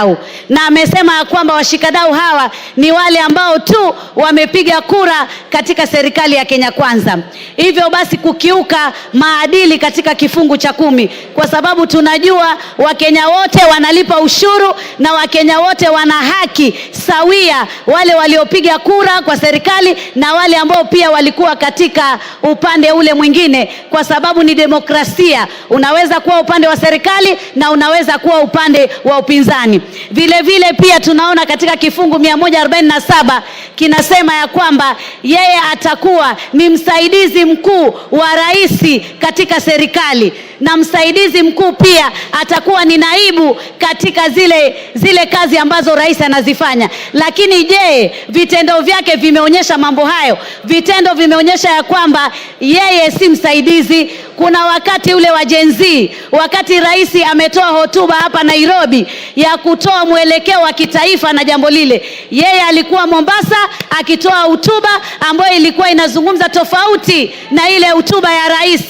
washikadau, na amesema kwamba washikadau hawa ni wale ambao tu wamepiga kura katika serikali ya Kenya Kwanza. Hivyo basi kukiuka maadili katika kifungu cha 10, kwa sababu tunajua Wakenya wote wanalipa ushuru na Wakenya wote wana haki sawia, wale waliopiga kura kwa serikali na wale ambao pia walikuwa katika upande ule mwingine, kwa sababu ni demokrasia. Unaweza kuwa upande wa serikali na unaweza kuwa upande wa upinzani. Vile vile pia tunaona katika kifungu 147 kinasema ya kwamba yeye atakuwa ni msaidizi mkuu wa rais katika serikali, na msaidizi mkuu pia atakuwa ni naibu katika zile kazi ambazo rais anazifanya. Lakini je, vitendo vyake vimeonyesha mambo hayo? Vitendo vimeonyesha ya kwamba yeye si msaidizi. Kuna wakati ule wa Gen Z, wakati rais ametoa hotuba hapa Nairobi ya kutoa mwelekeo wa kitaifa na jambo lile, yeye alikuwa Mombasa akitoa hotuba ambayo ilikuwa inazungumza tofauti na ile hotuba ya rais,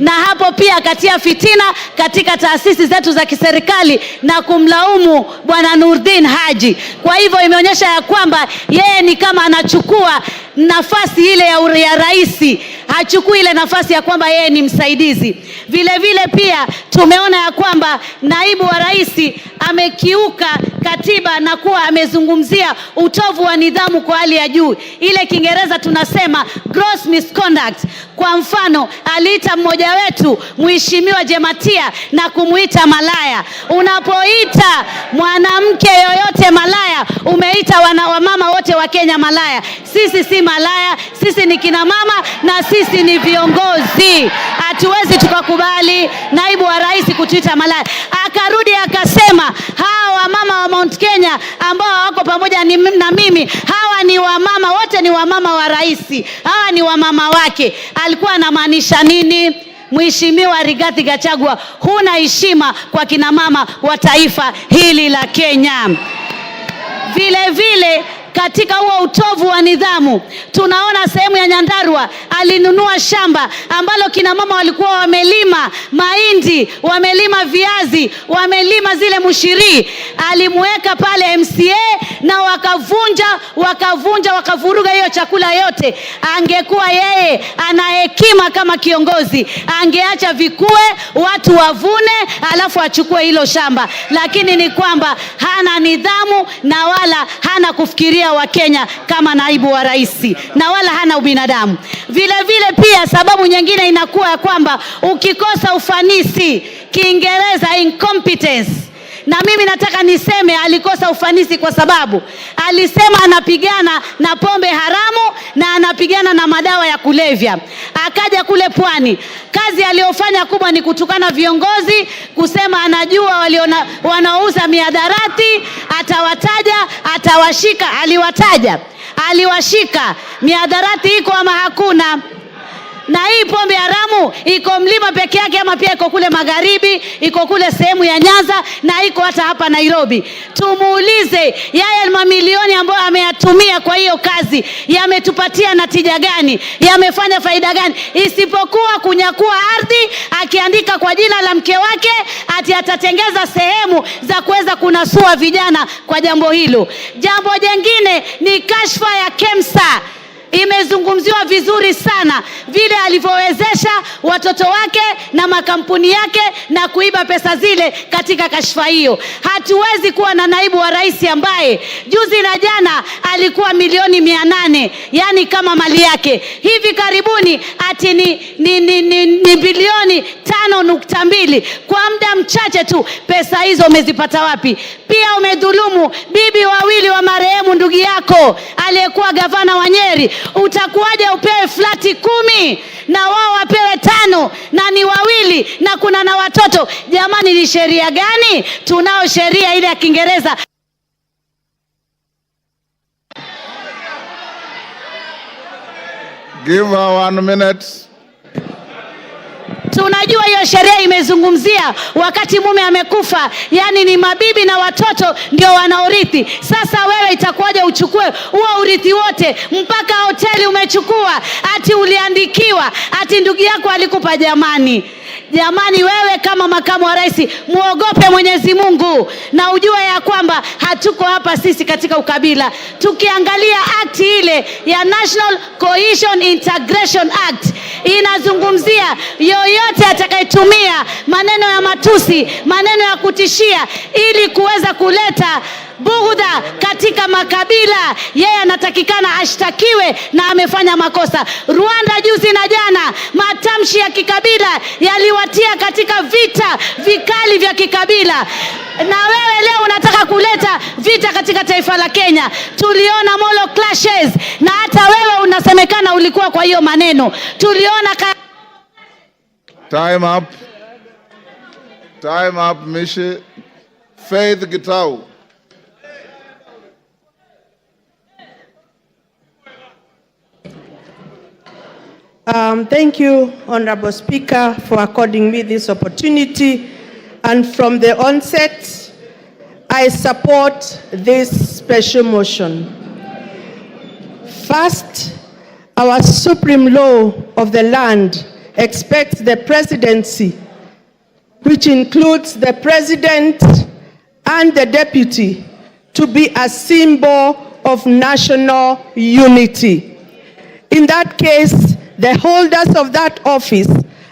na hapo pia akatia fitina katika taasisi zetu za kiserikali na kumlaumu Bwana Nurdin Haji. Kwa hivyo imeonyesha ya kwamba yeye ni kama anachukua nafasi ile ya rais, hachukui ile nafasi ya kwamba yeye ni msaidizi. Vile vile pia tumeona ya kwamba naibu wa rais amekiuka katiba na kuwa amezungumzia utovu wa nidhamu kwa hali ya juu. Ile Kiingereza tunasema gross misconduct. Kwa mfano, aliita mmoja wetu Mheshimiwa Jematia na kumuita malaya. Unapoita mwanamke yoyote malaya, umeita wamama wote wa Kenya malaya. Sisi si malaya, sisi ni kina mama na sisi ni viongozi. Hatuwezi tukakubali naibu wa rais kutuita malaya. Akarudi akasema hawa wamama wa Mount Kenya ambao wako pamoja na mimi, hawa ni wamama, wote ni wamama wa rais, hawa ni wamama wake. Alikuwa anamaanisha nini? Mheshimiwa Rigathi Gachagua, huna heshima kwa kina mama wa taifa hili la Kenya. Vile vile katika huo utovu wa nidhamu, tunaona sehemu ya Nyandarua alinunua shamba ambalo kina mama walikuwa wamelima mahindi, wamelima viazi, wamelima zile mushiri. Alimweka pale MCA na wakavuruga hiyo chakula yote. Angekuwa yeye ana hekima kama kiongozi, angeacha vikue, watu wavune, alafu achukue hilo shamba. Lakini ni kwamba hana nidhamu na wala hana kufikiria wa Kenya kama naibu wa rais, na wala hana ubinadamu. Vile vile pia sababu nyingine inakuwa ya kwamba ukikosa ufanisi, Kiingereza incompetence. Na mimi nataka niseme alikosa ufanisi kwa sababu alisema anapigana na pombe haramu na anapigana na madawa ya kulevya. Akaja kule pwani, kazi aliyofanya kubwa ni kutukana viongozi, kusema anajua wanaouza mihadarati, atawataja, atawashika. Aliwashika. Mihadarati iko ama hakuna? Na hii pombe haramu iko Mlima peke yake ama pia iko kule magharibi, iko kule sehemu ya Nyanza na iko hata hapa Nairobi? Tumuulize yeye mamilioni ambayo ameyatumia kwa hiyo kazi yametupatia natija gani? Yamefanya faida gani? Isipokuwa kunyakua ardhi, akiandika kwa jina la mke wake ati atatengeza sehemu za kuweza kunasua vijana kwa jambo hilo. Jambo jingine ni kashfa ya KEMSA. Imezungumziwa vizuri sana vile alivyowezesha watoto wake na makampuni yake na kuiba pesa zile katika kashfa hiyo. Hatuwezi kuwa na naibu wa rais ambaye juzi na jana alikuwa milioni 800, yani kama mali yake. Hivi karibuni ati ni bilioni 5.2. Kwa muda mchache tu pesa hizo umezipata wapi? Pia umedhulumu bibi wawili wa marehemu ndugu yako aliyekuwa gavana wa Nyeri. Utakuwaje upewe flati 10 na wao wapewe 5 na ni wawili na kuna na watoto? Jamani, ni sheria gani? Tunao sheria ile ya Kiingereza. Give her 1 minute. Tunajua hiyo sheria imezungumzia wakati mume amekufa, yani ni mabibi na watoto ndio wanaorithi. Sasa wewe itakuwaje uchukue huo urithi wote? Mpaka hoteli umechukua, ati uliandikiwa, ati ndugu yako alikupa. Jamani, Jamani, wewe kama makamu wa rais, muogope Mwenyezi Mungu na ujue ya kwamba hatuko hapa sisi katika ukabila. Tukiangalia act ile ya National Cohesion Integration Act inazungumzia yoyote atakayetumia maneno ya matusi, maneno ya kutishia ili kuweza kuleta bughudha katika makabila, yeye anatakikana ashtakiwe na amefanya makosa. Rwanda juzi na jana, matamshi ya kikabila yaliwatia katika vita vikali vya kikabila, na wewe leo unataka kuleta vita katika taifa la Kenya. Tuliona molo clashes, na hata wewe unasemekana ulikuwa kwa hiyo maneno. Tuliona Time up, Mishi. Faith Gitau. Thank you, Honorable Speaker, for according me this opportunity. And from the onset, I support this special motion. First, our supreme law of the land expects the presidency, which includes the president and the deputy, to be a symbol of national unity. In that case, the holders of that office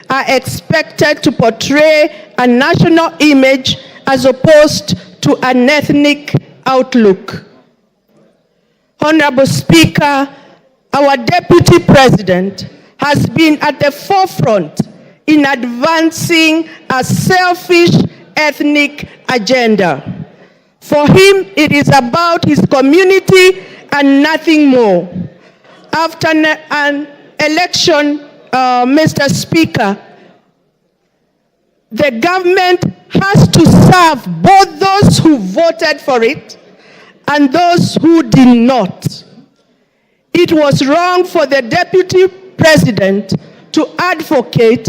are expected to portray a national image as opposed to an ethnic outlook. Honorable Speaker, our Deputy President has been at the forefront in advancing a selfish ethnic agenda. For him, it is about his community and nothing more. After an election, Mr. Speaker, the government has to serve both those who voted for it and those who did not. It was wrong for the Deputy President to advocate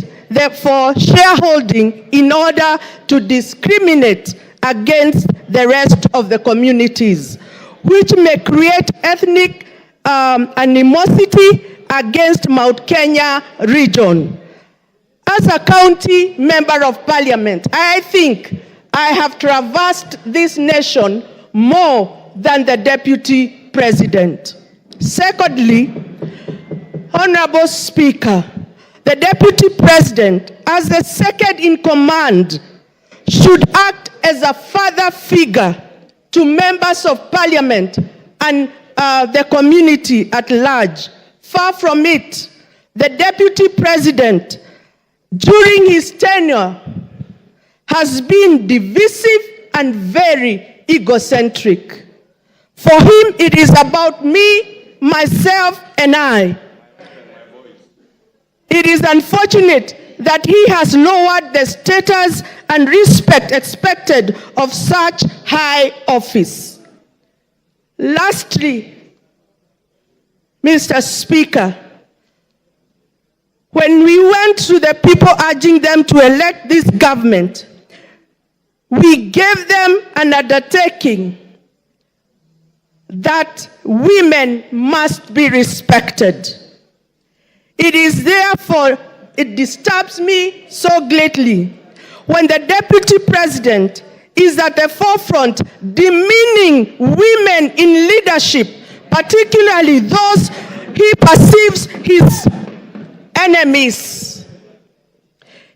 for shareholding in order to discriminate against the rest of the communities, which may create ethnic animosity against Mount Kenya region. As a county member of parliament, I think I have traversed this nation more than the Deputy President. Secondly, Honorable Speaker, the Deputy President, as the second in command, should act as a father figure to members of parliament and the community at large. Far from it, the Deputy President, during his tenure, has been divisive and very egocentric. For him, it is about me, myself, and I. It is unfortunate that he has lowered the status and respect expected of such high office. Lastly, Mr. Speaker, when we went to the people urging them to elect this government, we gave them an undertaking that women must be respected. It is therefore, it disturbs me so greatly when the Deputy President is at the forefront demeaning women in leadership, particularly those he perceives his enemies.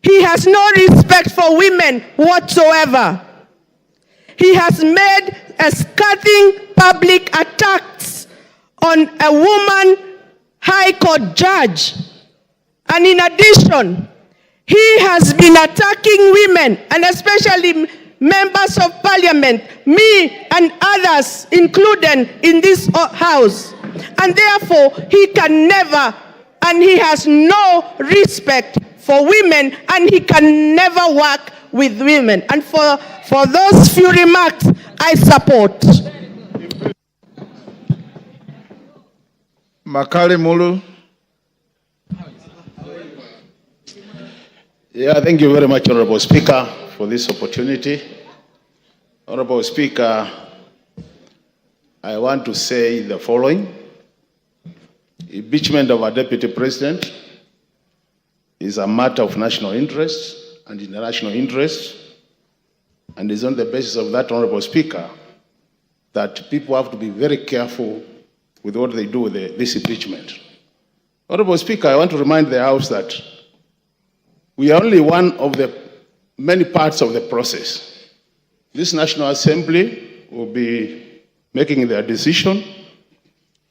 He has no respect for women whatsoever. He has made a scathing public attacks on a woman High Court judge. And in addition, he has been attacking women, and especially members of parliament, me and others included in this house. And therefore, he can never, and he has no respect for women, and he can never work with women. And for those few remarks, I support. Makali Mulu. Yeah, thank you very much, Honorable Speaker, for this opportunity. Honorable Speaker, I want to say the following. Impeachment of a deputy president is a matter of national interest. and international interests. And it's on the basis of that, Honorable Speaker, that people have to be very careful with what they do with this impeachment. Honorable Speaker, I want to remind the House that we are only one of the many parts of the process. This National Assembly will be making their decision.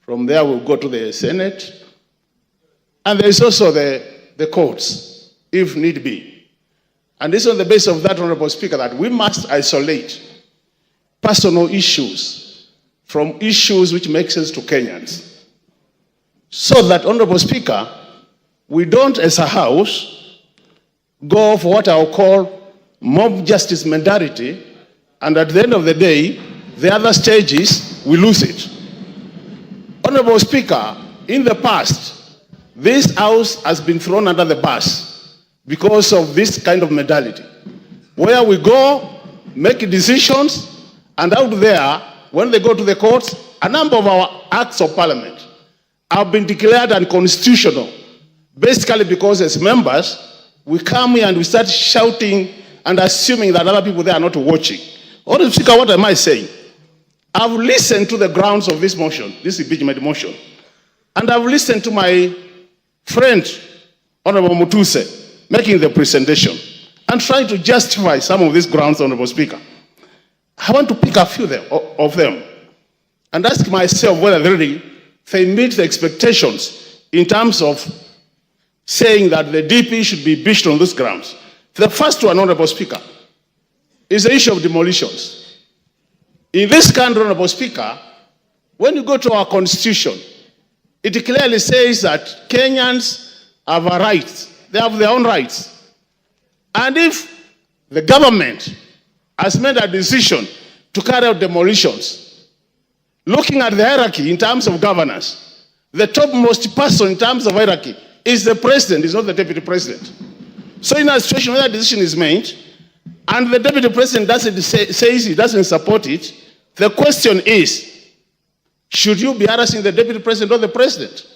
From there, we'll go to the Senate. And there is also the courts, if need be. And it's on the basis of that, Honorable Speaker, that we must isolate personal issues from issues which make sense to Kenyans. So that, Honorable Speaker, we don't, as a House, go for what I'll call mob justice mentality, and at the end of the day, the other stages, we lose it. Honorable Speaker, in the past, this House has been thrown under the bus because of this kind of mentality, where we go, make decisions, and out there, when they go to the courts, a number of our acts of parliament have been declared unconstitutional, basically because as members, we come here and we start shouting and assuming that other people there are not watching. Honorable Speaker, what am I saying? I've listened to the grounds of this motion, this impeachment motion, and I've listened to my friend, Honorable Mutuse, making the presentation and trying to justify some of these grounds, Honorable Speaker. I want to pick a few of them and ask myself whether really they meet the expectations in terms of saying that the DP should be impeached on those grounds. The first one, Honorable Speaker, is the issue of demolitions. In this country, Honorable Speaker, when you go to our constitution, it clearly says that Kenyans have a right. They have their own rights. And if the government has made a decision to carry out demolitions, looking at the hierarchy in terms of governance, the topmost person in terms of hierarchy is the president, is not the deputy president. So in a situation where that decision is made, and the deputy president says he doesn't support it, the question is, should you be harassing the deputy president or the president?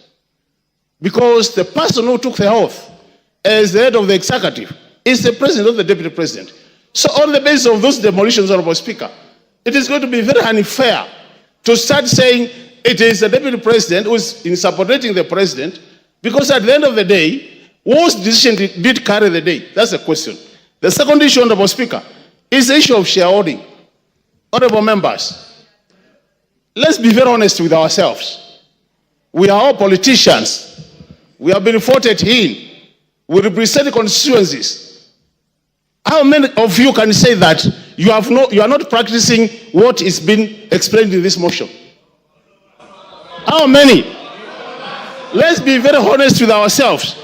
Because the person who took the oath as the head of the executive is the president or the deputy president. So on the basis of those demolitions, Honorable Speaker, it is going to be very unfair to start saying it is the deputy president who is in supporting the president, because at the end of the day, whose decision did carry the day? That's the question. The second issue, Honorable Speaker, is the issue of shareholding. Honorable members, let's be very honest with ourselves. We are all politicians. We have been voted in. We represent constituencies. How many of you can say that you are not practicing what is being explained in this motion? How many? Let's be very honest with ourselves.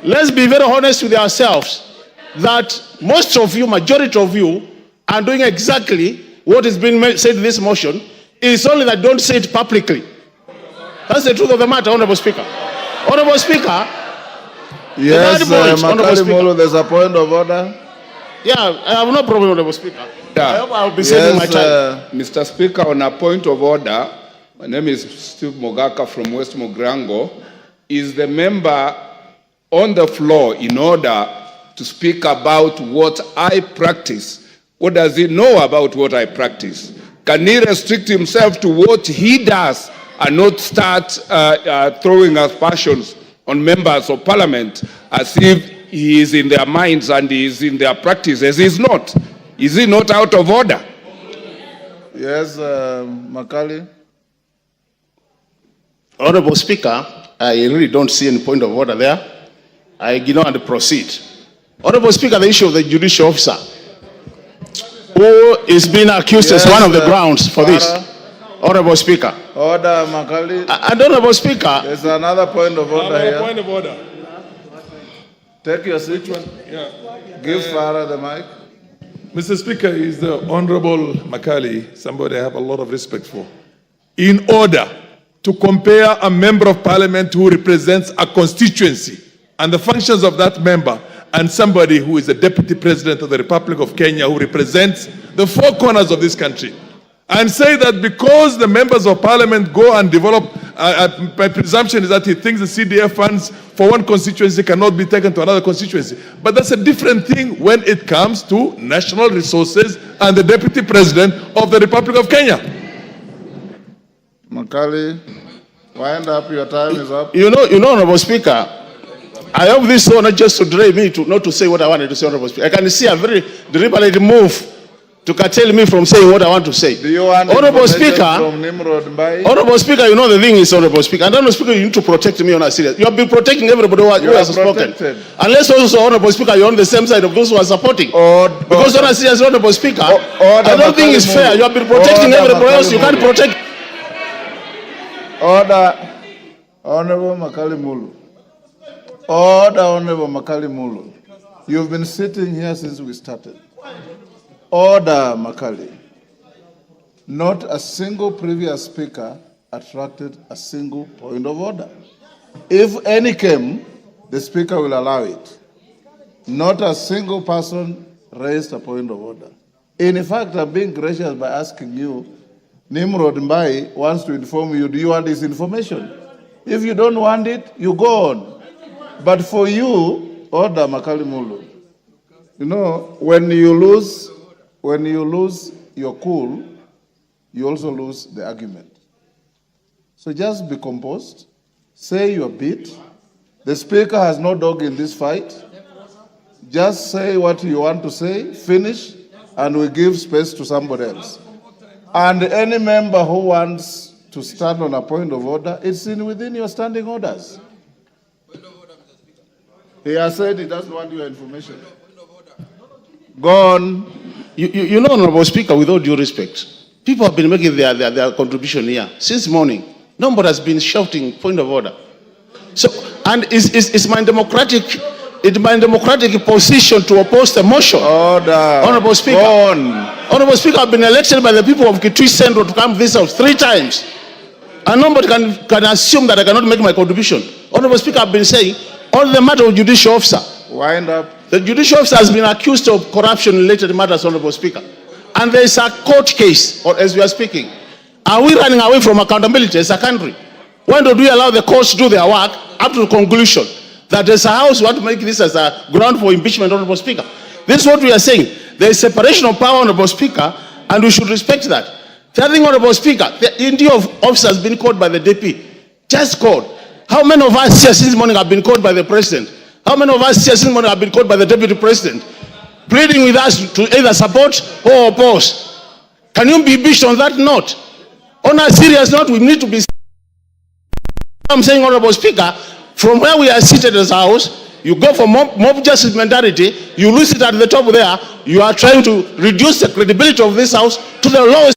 Let's be very honest with ourselves that most of you, majority of you, are doing exactly what is being said in this motion. It's only that don't say it publicly. That's the truth of the matter, Honorable Speaker. Honorable Speaker. Yes, Makali Molo, there's a point of order. Yeah, I have no problem, Honorable Speaker. Yeah. I hope I'll be saving my time. Mr. Speaker, on a point of order, my name is Steve Mogaka from West Mogrango. Is the member on the floor in order to speak about what I practice? What does he know about what I practice? Can he restrict himself to what he does and not start throwing aspersions on members of parliament as if he is in their minds and he is in their practices? He's not. Is he not out of order? Yes, Makali. Honorable Speaker, I really don't see any point of order there. I ignore and proceed. Honorable Speaker, the issue of the judicial officer who is being accused as one of the grounds for this. Honorable Speaker. Order, Makali. And Honorable Speaker. There's another point of order here. Point of order. Take your seat. Yeah. Give Farah the mic. Mr. Speaker, is the Honorable Makali, somebody I have a lot of respect for. In order to compare a member of parliament who represents a constituency and the functions of that member and somebody who is the Deputy President of the Republic of Kenya who represents the four corners of this country, and say that because the members of parliament go and develop My presumption is that he thinks the CDF funds for one constituency cannot be taken to another constituency. But that's a different thing when it comes to national resources and the Deputy President of the Republic of Kenya. Makali, wind up, your time is up. You know, Honorable Speaker, I have this honor just to drive me to not to say what I wanted to say, Honorable Speaker. I can see a very deliberate move to curtail me from saying what I want to say. Do you want Honorable Speaker, from Nimrod Mbai? Honorable Speaker, you know the thing is, Honorable Speaker, and Honorable Speaker, you need to protect me on a serious. You have been protecting everybody who has spoken. Unless also, Honorable Speaker, you're on the same side of those who are supporting. Because on a serious, Honorable Speaker, I don't think it's fair. You have been protecting everybody else. You can't protect. Order, Honorable Makali Mulu. Order, Honorable Makali Mulu. You've been sitting here since we started. Order, Makali. Not a single previous speaker attracted a single point of order. If any came, the speaker will allow it. Not a single person raised a point of order. In fact, I'm being gracious by asking you, Nimrod Mbai wants to inform you, do you want this information? If you don't want it, you go on. But for you, order, Makali Mulu. You know, when you lose your cool, you also lose the argument. So just be composed, say your bit. The speaker has no dog in this fight. Just say what you want to say, finish, and we give space to somebody else. And any member who wants to stand on a point of order, it's within your standing orders. He has said he doesn't want your information. Go on. You know, Honorable Speaker, with all due respect, people have been making their contribution here since morning. Nobody has been shouting point of order. So, and it's my democratic position to oppose the motion. Order. Honorable Speaker. Go on. Honorable Speaker, I've been elected by the people of Kitui Central to come to this house 3 times. And nobody can assume that I cannot make my contribution. Honorable Speaker, I've been saying, on the matter of judicial officer. Wind up. The judicial officer has been accused of corruption-related matters, Honorable Speaker. And there is a court case, or as we are speaking. Are we running away from accountability as a country? When do we allow the courts to do their work up to the conclusion that as a house we want to make this as a ground for impeachment, Honorable Speaker? This is what we are saying. There is separation of power, Honorable Speaker, and we should respect that. The other thing, Honorable Speaker, the entity of officers been called by the DP. Just called. How many of us here since morning have been called by the President? How many of us here since morning have been called by the Deputy President, pleading with us to either support or oppose? Can you be impeached on that note? On a serious note, we need to be. I'm saying, Honorable Speaker, from where we are seated as a house, you go for mob justice mentality, you lose it at the top there, you are trying to reduce the credibility of this house to the lowest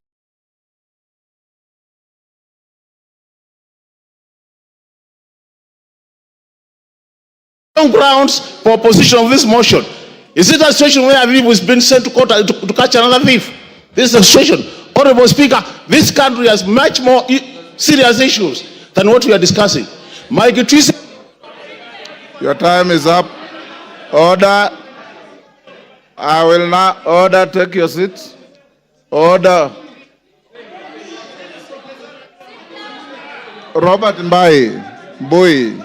grounds for opposition of this motion. Is it a situation where a thief was being sent to court to catch another thief? This is a situation. Honorable Speaker, this country has much more serious issues than what we are discussing. Mike Twist. Your time is up. Order. I will now order. Take your seat. Order. Robert Mbai. Mbui.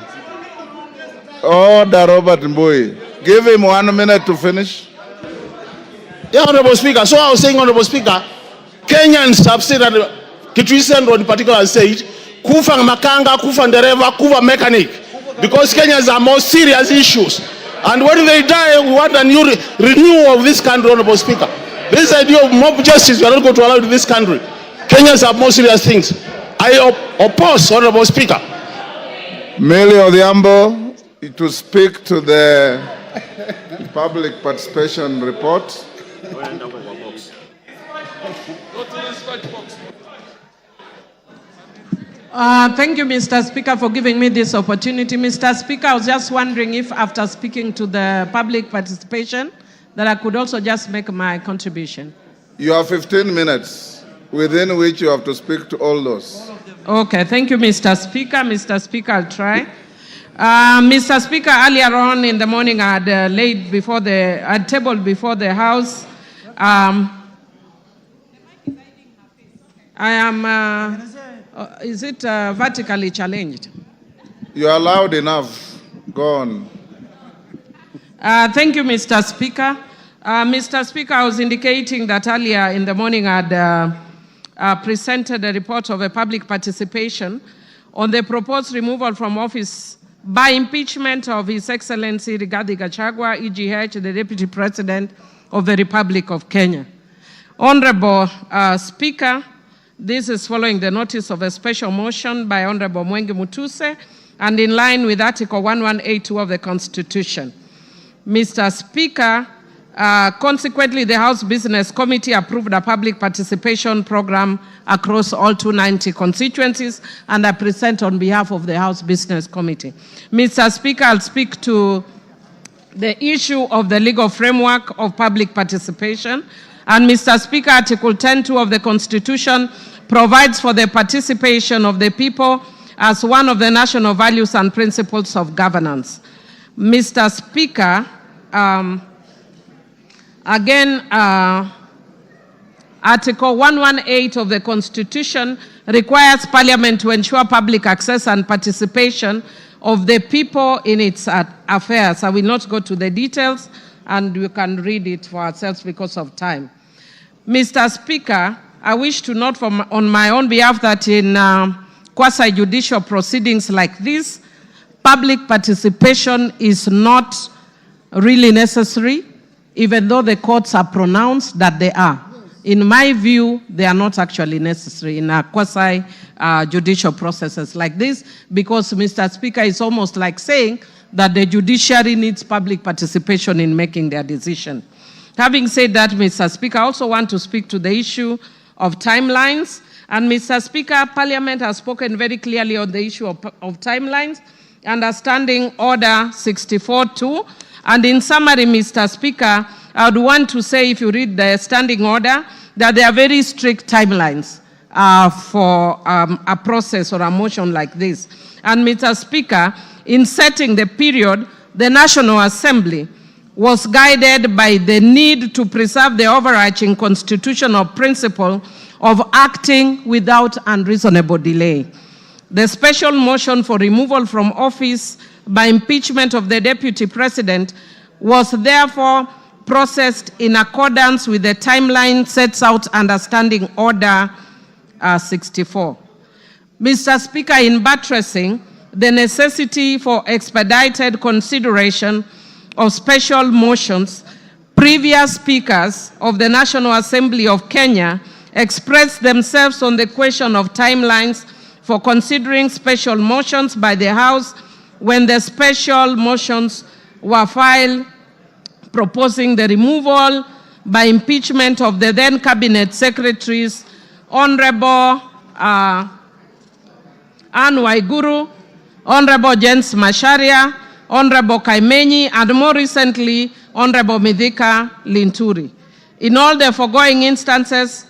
Order, Robert Mbui. Give him 1 minute to finish. Yeah, Honorable Speaker. So I was saying, Honorable Speaker, Kenyans have said that Kitui Central in particular has said, kufa makanga, kufa ndereva, kufa mechanic. Because Kenyans are more serious issues. And when they die, we want a new renewal of this country, Honorable Speaker. This idea of mob justice, we are not going to allow it in this country. Kenyans have more serious things. I oppose, Honorable Speaker. Millie Odhiambo to speak to the public participation report. Thank you, Mr. Speaker, for giving me this opportunity. Mr. Speaker, I was just wondering if after speaking to the public participation, that I could also just make my contribution. You have 15 minutes within which you have to speak to all those. Okay, thank you, Mr. Speaker. Mr. Speaker, I'll try. Mr. Speaker, earlier on in the morning, I had tabled before the House. I am Is it vertically challenged? You are loud enough. Go on. Thank you, Mr. Speaker. Mr. Speaker, I was indicating that earlier in the morning I had presented a report of a public participation on the proposed removal from office by impeachment of His Excellency Rigathi Gachagua, EGH, the Deputy President of the Republic of Kenya. Honorable Speaker, this is following the notice of a special motion by Honorable Mwengi Mutuse and in line with Article 1182 of the Constitution. Mr. Speaker, consequently, the House Business Committee approved a public participation program across all 290 constituencies, and I present on behalf of the House Business Committee. Mr. Speaker, I'll speak to the issue of the legal framework of public participation. And Mr. Speaker, Article 10(2) of the Constitution provides for the participation of the people as one of the national values and principles of governance. Mr. Speaker, Article 118 of the Constitution requires Parliament to ensure public access and participation of the people in its affairs. I will not go to the details, and we can read it for ourselves because of time. Mr. Speaker, I wish to note on my own behalf that in quasi-judicial proceedings like this, public participation is not really necessary, even though the courts are pronounced that they are. In my view, they are not actually necessary in a quasi-judicial processes like this, because, Mr. Speaker, it's almost like saying that the judiciary needs public participation in making their decision. Having said that, Mr. Speaker, I also want to speak to the issue of timelines. And, Mr. Speaker, Parliament has spoken very clearly on the issue of timelines, under Standing Order 64(2). And in summary, Mr. Speaker, I would want to say, if you read the standing order, that there are very strict timelines for a process or a motion like this. And, Mr. Speaker, in setting the period, the National Assembly was guided by the need to preserve the overarching constitutional principle of acting without unreasonable delay. The special motion for removal from office by impeachment of the Deputy President was therefore processed in accordance with the timeline set out under Standing Order 64. Mr. Speaker, in buttressing the necessity for expedited consideration of special motions, previous speakers of the National Assembly of Kenya expressed themselves on the question of timelines for considering special motions by the House when the special motions were filed proposing the removal by impeachment of the then Cabinet Secretaries, Honorable Anne Waiguru, Honorable James Macharia, Honorable Kaimenyi, and more recently, Honorable Mithika Linturi. In all the foregoing instances,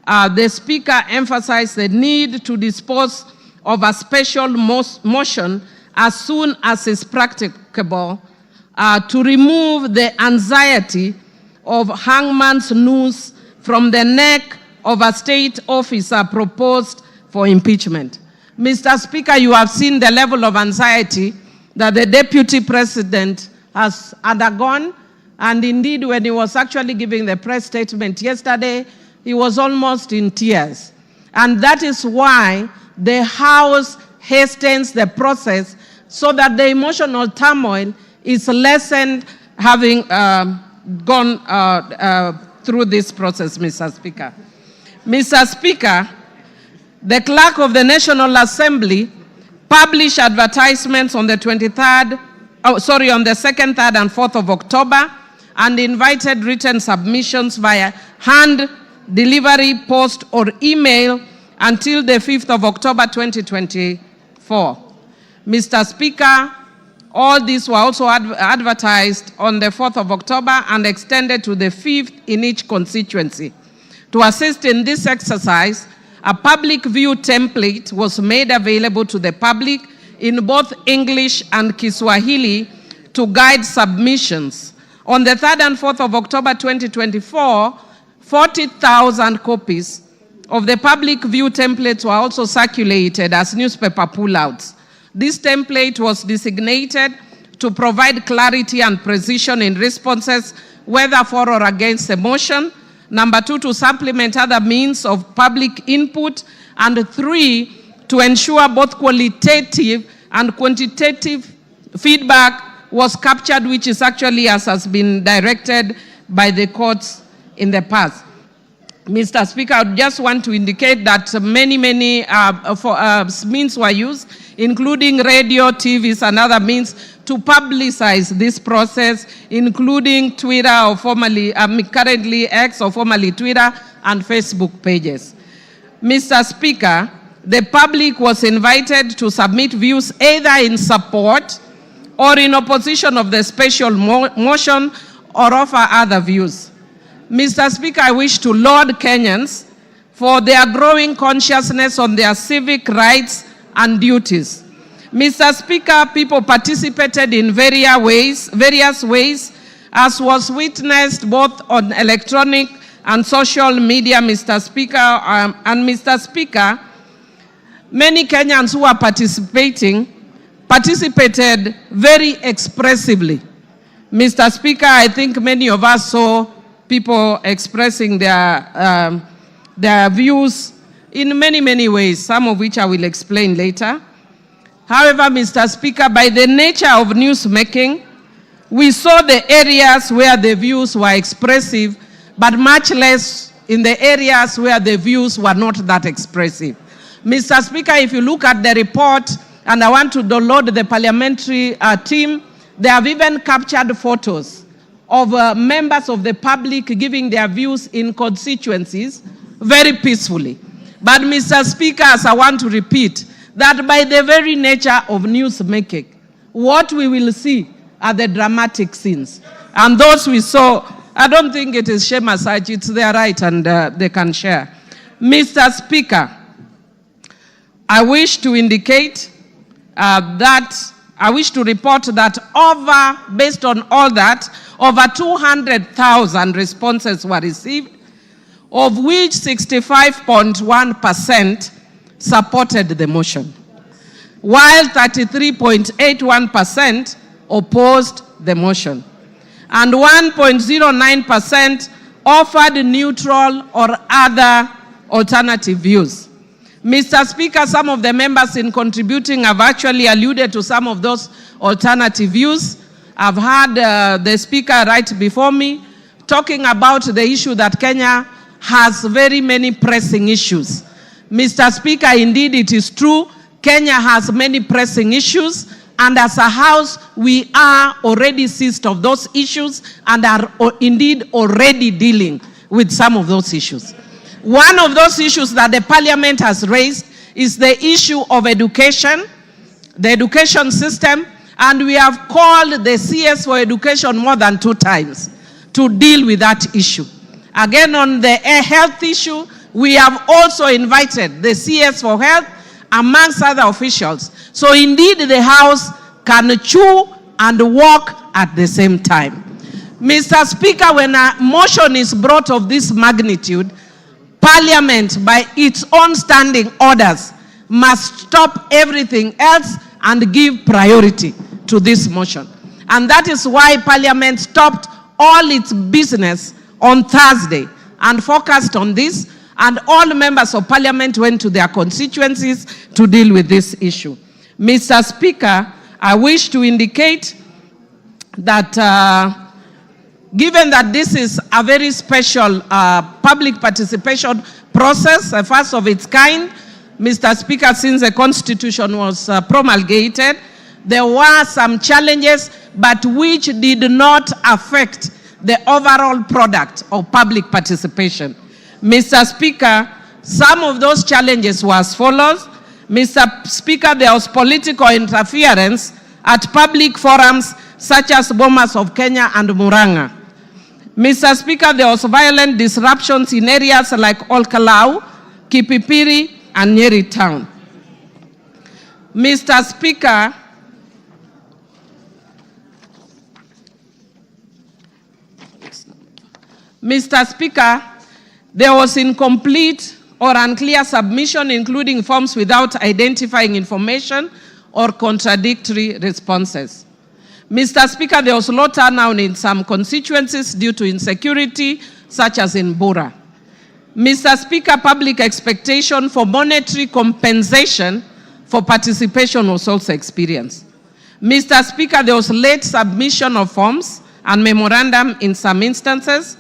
the Speaker emphasized the need to dispose of a special motion as soon as is practicable to remove the anxiety of hangman's noose from the neck of a state officer proposed for impeachment. Mr. Speaker, you have seen the level of anxiety that the Deputy President has undergone, and indeed when he was actually giving the press statement yesterday, he was almost in tears. And that is why the House hastens the process so that the emotional turmoil is lessened having gone through this process, Mr. Speaker. Mr. Speaker, the Clerk of the National Assembly published advertisements on the on the 2nd, 3rd, and 4th of October and invited written submissions via hand delivery, post, or email until the 5th of October 2024. Mr. Speaker, all these were also advertised on the 4th of October and extended to the 5th in each constituency. To assist in this exercise, a public view template was made available to the public in both English and Kiswahili to guide submissions. On the 3rd and 4th of October 2024, 40,000 copies of the public view templates were also circulated as newspaper pullouts. This template was designated to provide clarity and precision in responses, whether for or against the motion. Number 2, to supplement other means of public input. And 3, to ensure both qualitative and quantitative feedback was captured, which is actually as has been directed by the courts in the past. Mr. Speaker, I just want to indicate that many means were used, including radio, TVs, and other means to publicize this process, including Twitter, or formerly, currently X, or formerly Twitter, and Facebook pages. Mr. Speaker, the public was invited to submit views either in support or in opposition of the special motion, or offer other views. Mr. Speaker, I wish to laud Kenyans for their growing consciousness on their civic rights and duties. Mr. Speaker, people participated in various ways, as was witnessed both on electronic and social media, Mr. Speaker. And Mr. Speaker, many Kenyans who are participated very expressively. Mr. Speaker, I think many of us saw people expressing their views in many ways, some of which I will explain later. However, Mr. Speaker, by the nature of newsmaking, we saw the areas where the views were expressive, but much less in the areas where the views were not that expressive. Mr. Speaker, if you look at the report, and I want to download the parliamentary team, they have even captured photos of members of the public giving their views in constituencies very peacefully. But Mr. Speaker, as I want to repeat, that by the very nature of newsmaking, what we will see are the dramatic scenes. And those we saw, I don't think it is shame as such, it's their right, and they can share. Mr. Speaker, I wish to indicate I wish to report that based on all that, over 200,000 responses were received, of which 65.1% supported the motion, while 33.81% opposed the motion, and 1.09% offered neutral or other alternative views. Mr. Speaker, some of the members in contributing have actually alluded to some of those alternative views. I've heard the speaker right before me talking about the issue that Kenya has very many pressing issues. Mr. Speaker, indeed it is true, Kenya has many pressing issues, and as a House, we are already seized of those issues and are indeed already dealing with some of those issues. One of those issues that the Parliament has raised is the issue of education, the education system, and we have called the CS for education more than 2 times to deal with that issue. Again, on the health issue, we have also invited the CS for health amongst other officials. So indeed the House can chew and walk at the same time. Mr. Speaker, when a motion is brought of this magnitude, Parliament, by its own standing orders, must stop everything else and give priority to this motion. And that is why Parliament stopped all its business on Thursday and focused on this, and all members of Parliament went to their constituencies to deal with this issue. Mr. Speaker, I wish to indicate that given that this is a very special public participation process, a first of its kind, Mr. Speaker, since the Constitution was promulgated, there were some challenges, but which did not affect the overall product of public participation. Mr. Speaker, some of those challenges were as follows. Mr. Speaker, there was political interference at public forums such as Bomas of Kenya and Murang'a. Mr. Speaker, there was violent disruptions in areas like Olkalau, Kipipiri, and Nyeri Town. Mr. Speaker, there was incomplete or unclear submission, including forms without identifying information or contradictory responses. Mr. Speaker, there was low turnout in some constituencies due to insecurity, such as in Bura. Mr. Speaker, public expectation for monetary compensation for participation was also experienced. Mr. Speaker, there was late submission of forms and memorandum in some instances.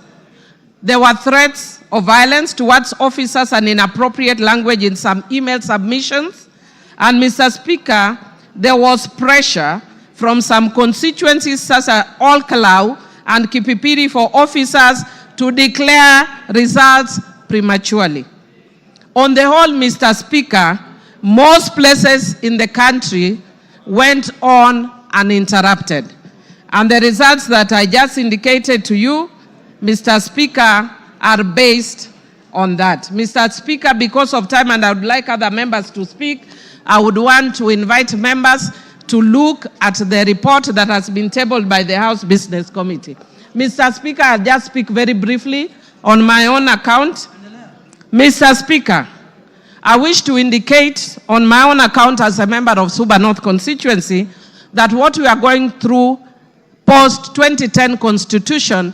There were threats of violence towards officers and inappropriate language in some email submissions. And Mr. Speaker, there was pressure from some constituencies such as Olkalau and Kipipiri for officers to declare results prematurely. On the whole, Mr. Speaker, most places in the country went on uninterrupted. And the results that I just indicated to you, Mr. Speaker, are based on that. Mr. Speaker, because of time, and I would like other members to speak, I would want to invite members to look at the report that has been tabled by the House Business Committee. Mr. Speaker, I'll just speak very briefly on my own account. Mr. Speaker, I wish to indicate on my own account as a member of Suba North constituency that what we are going through post-2010 constitution,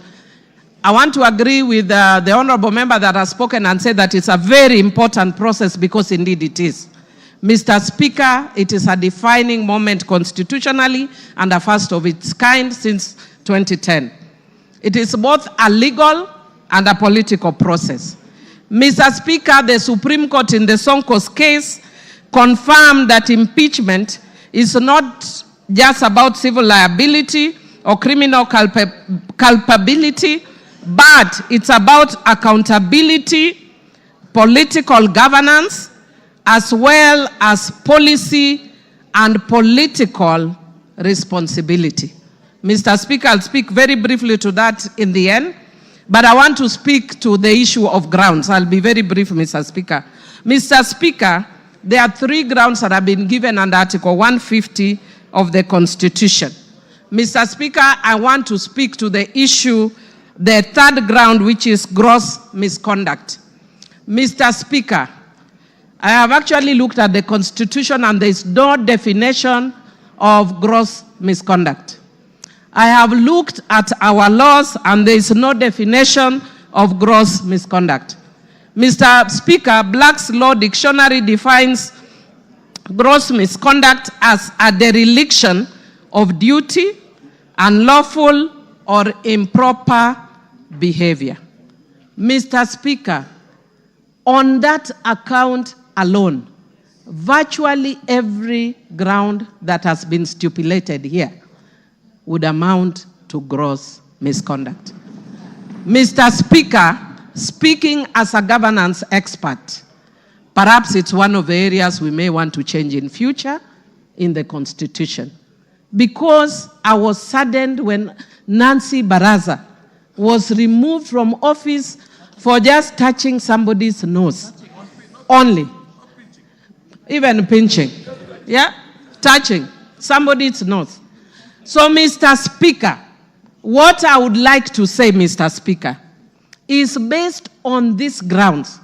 I want to agree with the honorable member that has spoken and said that it's a very important process, because indeed it is. Mr. Speaker, it is a defining moment constitutionally and a first of its kind since 2010. It is both a legal and a political process. Mr. Speaker, the Supreme Court in the Sonko's case confirmed that impeachment is not just about civil liability or criminal culpability, but it's about accountability, political governance, as well as policy and political responsibility. Mr. Speaker, I'll speak very briefly to that in the end, but I want to speak to the issue of grounds. I'll be very brief, Mr. Speaker. Mr. Speaker, there are 3 grounds that have been given under Article 150 of the Constitution. Mr. Speaker, I want to speak to the issue, the 3rd ground, which is gross misconduct. Mr. Speaker, I have actually looked at the Constitution and there is no definition of gross misconduct. I have looked at our laws and there is no definition of gross misconduct. Mr. Speaker, Black's Law Dictionary defines gross misconduct as a dereliction of duty, unlawful or improper behavior. Mr. Speaker, on that account alone, virtually every ground that has been stipulated here would amount to gross misconduct. Mr. Speaker, speaking as a governance expert, perhaps it's one of the areas we may want to change in future in the Constitution. Because I was saddened when Nancy Baraza was removed from office for just touching somebody's nose. Only. Even pinching. Yeah? Touching somebody's nose. So, Mr. Speaker, what I would like to say, Mr. Speaker, is based on these grounds,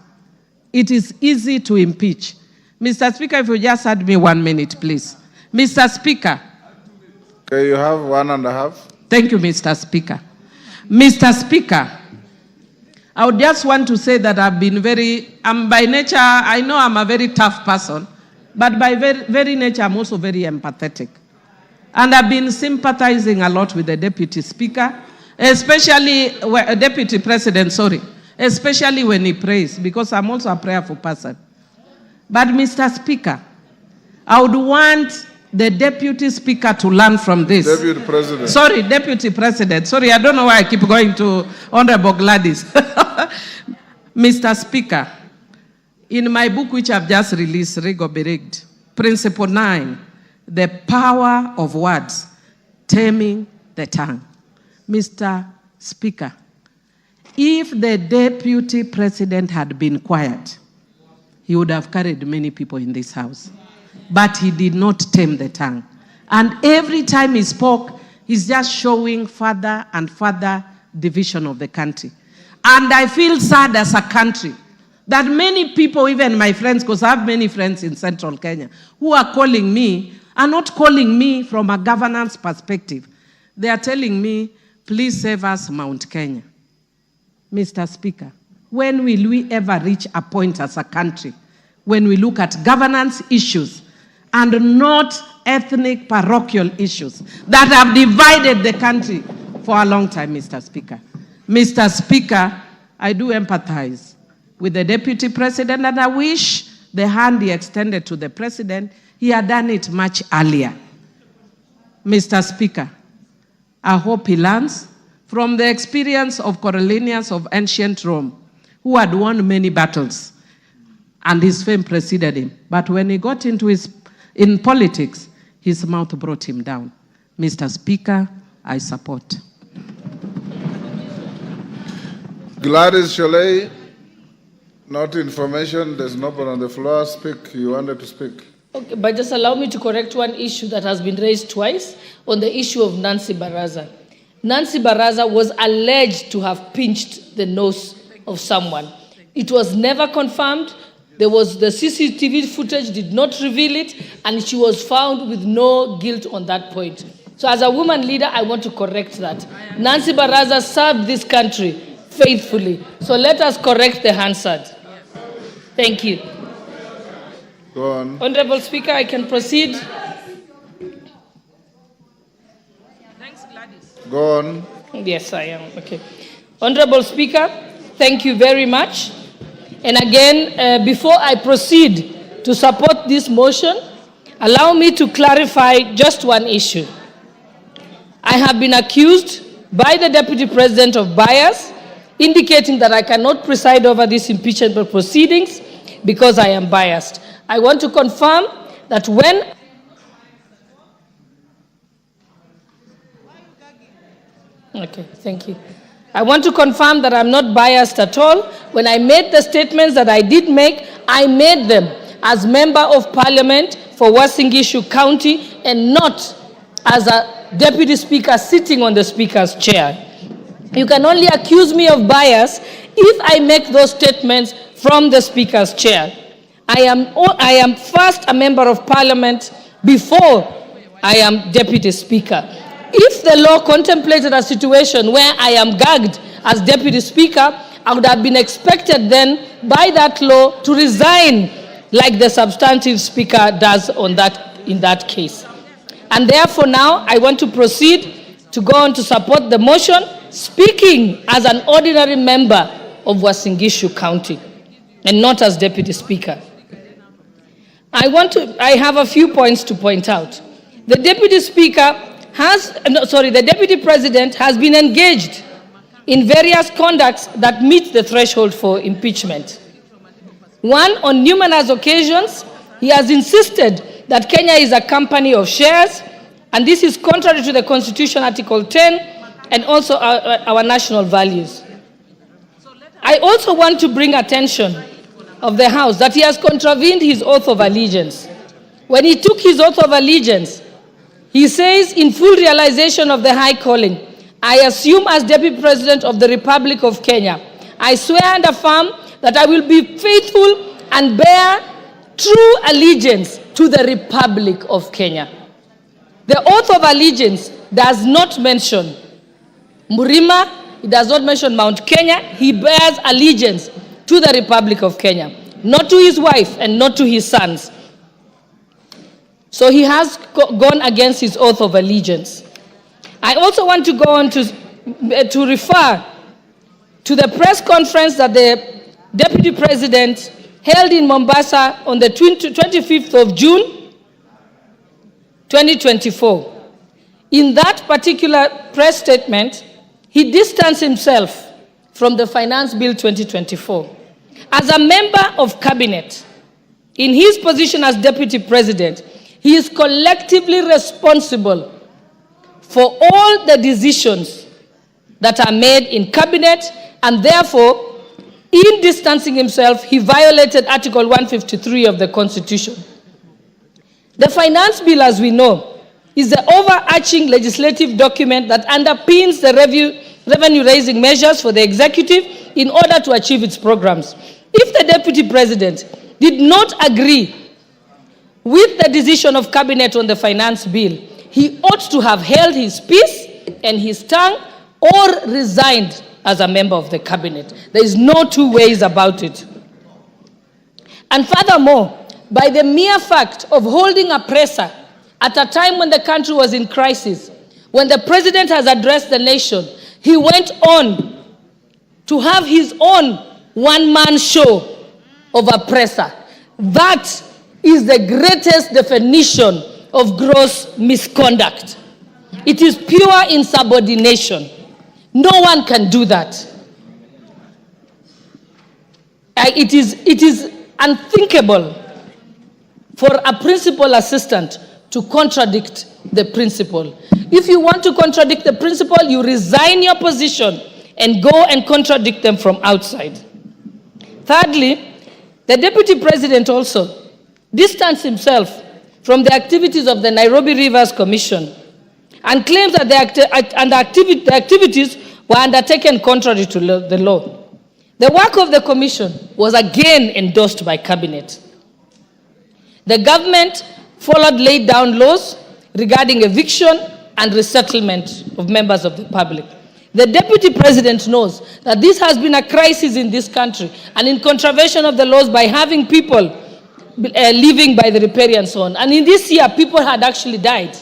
it is easy to impeach. Mr. Speaker, if you just had me 1 minute, please. Mr. Speaker. Okay, you have 1.5. Thank you, Mr. Speaker. Mr. Speaker, I would just want to say that I've been by nature, I know I'm a very tough person, but by very nature, I'm also very empathetic. And I've been sympathizing a lot with the Deputy Speaker, especially, Deputy President, sorry, especially when he prays, because I'm also a prayerful person. But Mr. Speaker, I would want the Deputy Speaker to learn from this. Deputy President. Sorry, Deputy President. Sorry, I don't know why I keep going to Honorable Gladys. Mr. Speaker, in my book which I've just released, Rigo Berigged, Principle 9, the power of words, taming the tongue. Mr. Speaker, if the Deputy President had been quiet, he would have carried many people in this house. But he did not tame the tongue. And every time he spoke, he's just showing further and further division of the country. And I feel sad as a country that many people, even my friends, because I have many friends in Central Kenya, who are calling me, are not calling me from a governance perspective. They are telling me, please save us Mount Kenya. Mr. Speaker, when will we ever reach a point as a country when we look at governance issues and not ethnic parochial issues that have divided the country for a long time, Mr. Speaker? Mr. Speaker, I do empathize with the Deputy President, and I wish the hand he extended to the President, he had done it much earlier. Mr. Speaker, I hope he learns from the experience of Coriolanus of ancient Rome, who had won many battles, and his fame preceded him. But when he got in politics, his mouth brought him down. Mr. Speaker, I support. Gladys Sholay, not information. There's nobody on the floor. Speak. You wanted to speak. Okay, but just allow me to correct one issue that has been raised twice on the issue of Nancy Baraza. Nancy Baraza was alleged to have pinched the nose of someone. It was never confirmed. The CCTV footage did not reveal it, and she was found with no guilt on that point. So as a woman leader, I want to correct that. Nancy Baraza served this country faithfully. So let us correct the Hansard. Thank you. Go on. Honorable Speaker, I can proceed. Thanks, Gladys. Go on. Yes, I am. Okay. Honorable Speaker, thank you very much. And again, before I proceed to support this motion, allow me to clarify just one issue. I have been accused by the Deputy President of bias, indicating that I cannot preside over these impeachment proceedings because I am biased. I want to confirm that when okay, thank you. I want to confirm that I'm not biased at all. When I made the statements that I did make, I made them as Member of Parliament for Uasin Gishu County and not as a Deputy Speaker sitting on the Speaker's chair. You can only accuse me of bias if I make those statements from the Speaker's chair. I am first a Member of Parliament before I am Deputy Speaker. If the law contemplated a situation where I am gagged as Deputy Speaker, I would have been expected then by that law to resign like the substantive Speaker does in that case. And therefore now I want to proceed to go on to support the motion, speaking as an ordinary member of Uasin Gishu County and not as Deputy Speaker. I have a few points to point out. The Deputy President has been engaged in various conducts that meet the threshold for impeachment. One, on numerous occasions, he has insisted that Kenya is a company of shares, and this is contrary to the Constitution, Article 10, and also our national values. I also want to bring attention of the House that he has contravened his oath of allegiance. When he took his oath of allegiance, he says, in full realization of the high calling, I assume as Deputy President of the Republic of Kenya, I swear and affirm that I will be faithful and bear true allegiance to the Republic of Kenya. The oath of allegiance does not mention Murima, it does not mention Mount Kenya. He bears allegiance to the Republic of Kenya, not to his wife and not to his sons. So he has gone against his oath of allegiance. I also want to go on to refer to the press conference that the Deputy President held in Mombasa on the 25th of June, 2024. In that particular press statement, he distanced himself from the Finance Bill 2024. As a member of cabinet, in his position as Deputy President, he is collectively responsible for all the decisions that are made in cabinet, and therefore, in distancing himself, he violated Article 153 of the Constitution. The Finance Bill, as we know, is the overarching legislative document that underpins the revenue-raising measures for the executive in order to achieve its programs. if the Deputy President did not agree with the decision of Cabinet on the finance bill, he ought to have held his peace and his tongue or resigned as a member of the Cabinet. There is no two ways about it. And furthermore, by the mere fact of holding a presser at a time when the country was in crisis, when the President has addressed the nation, he went on to have his own one-man show of a presser. That is the greatest definition of gross misconduct. It is pure insubordination. No one can do that. It is unthinkable for a principal assistant to contradict the principal. If you want to contradict the principal, you resign your position and go and contradict them from outside. Thirdly, the Deputy President also distanced himself from the activities of the Nairobi Rivers Commission and claims that the activities were undertaken contrary to the law. The work of the commission was again endorsed by Cabinet. The government followed laid down laws regarding eviction and resettlement of members of the public. The Deputy President knows that this has been a crisis in this country and in contravention of the laws by having people living by the riparian zone. And in this year, people had actually died.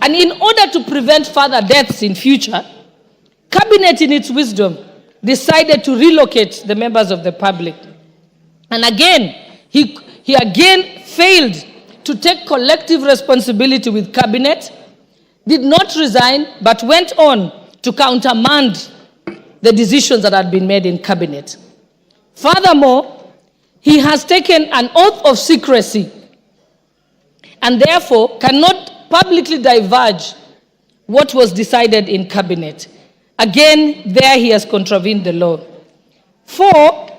And in order to prevent further deaths in future, Cabinet in its wisdom decided to relocate the members of the public. And again, he again failed to take collective responsibility with Cabinet, did not resign, but went on to countermand the decisions that had been made in Cabinet. Furthermore, he has taken an oath of secrecy and therefore cannot publicly divulge what was decided in Cabinet. Again, there he has contravened the law. 4,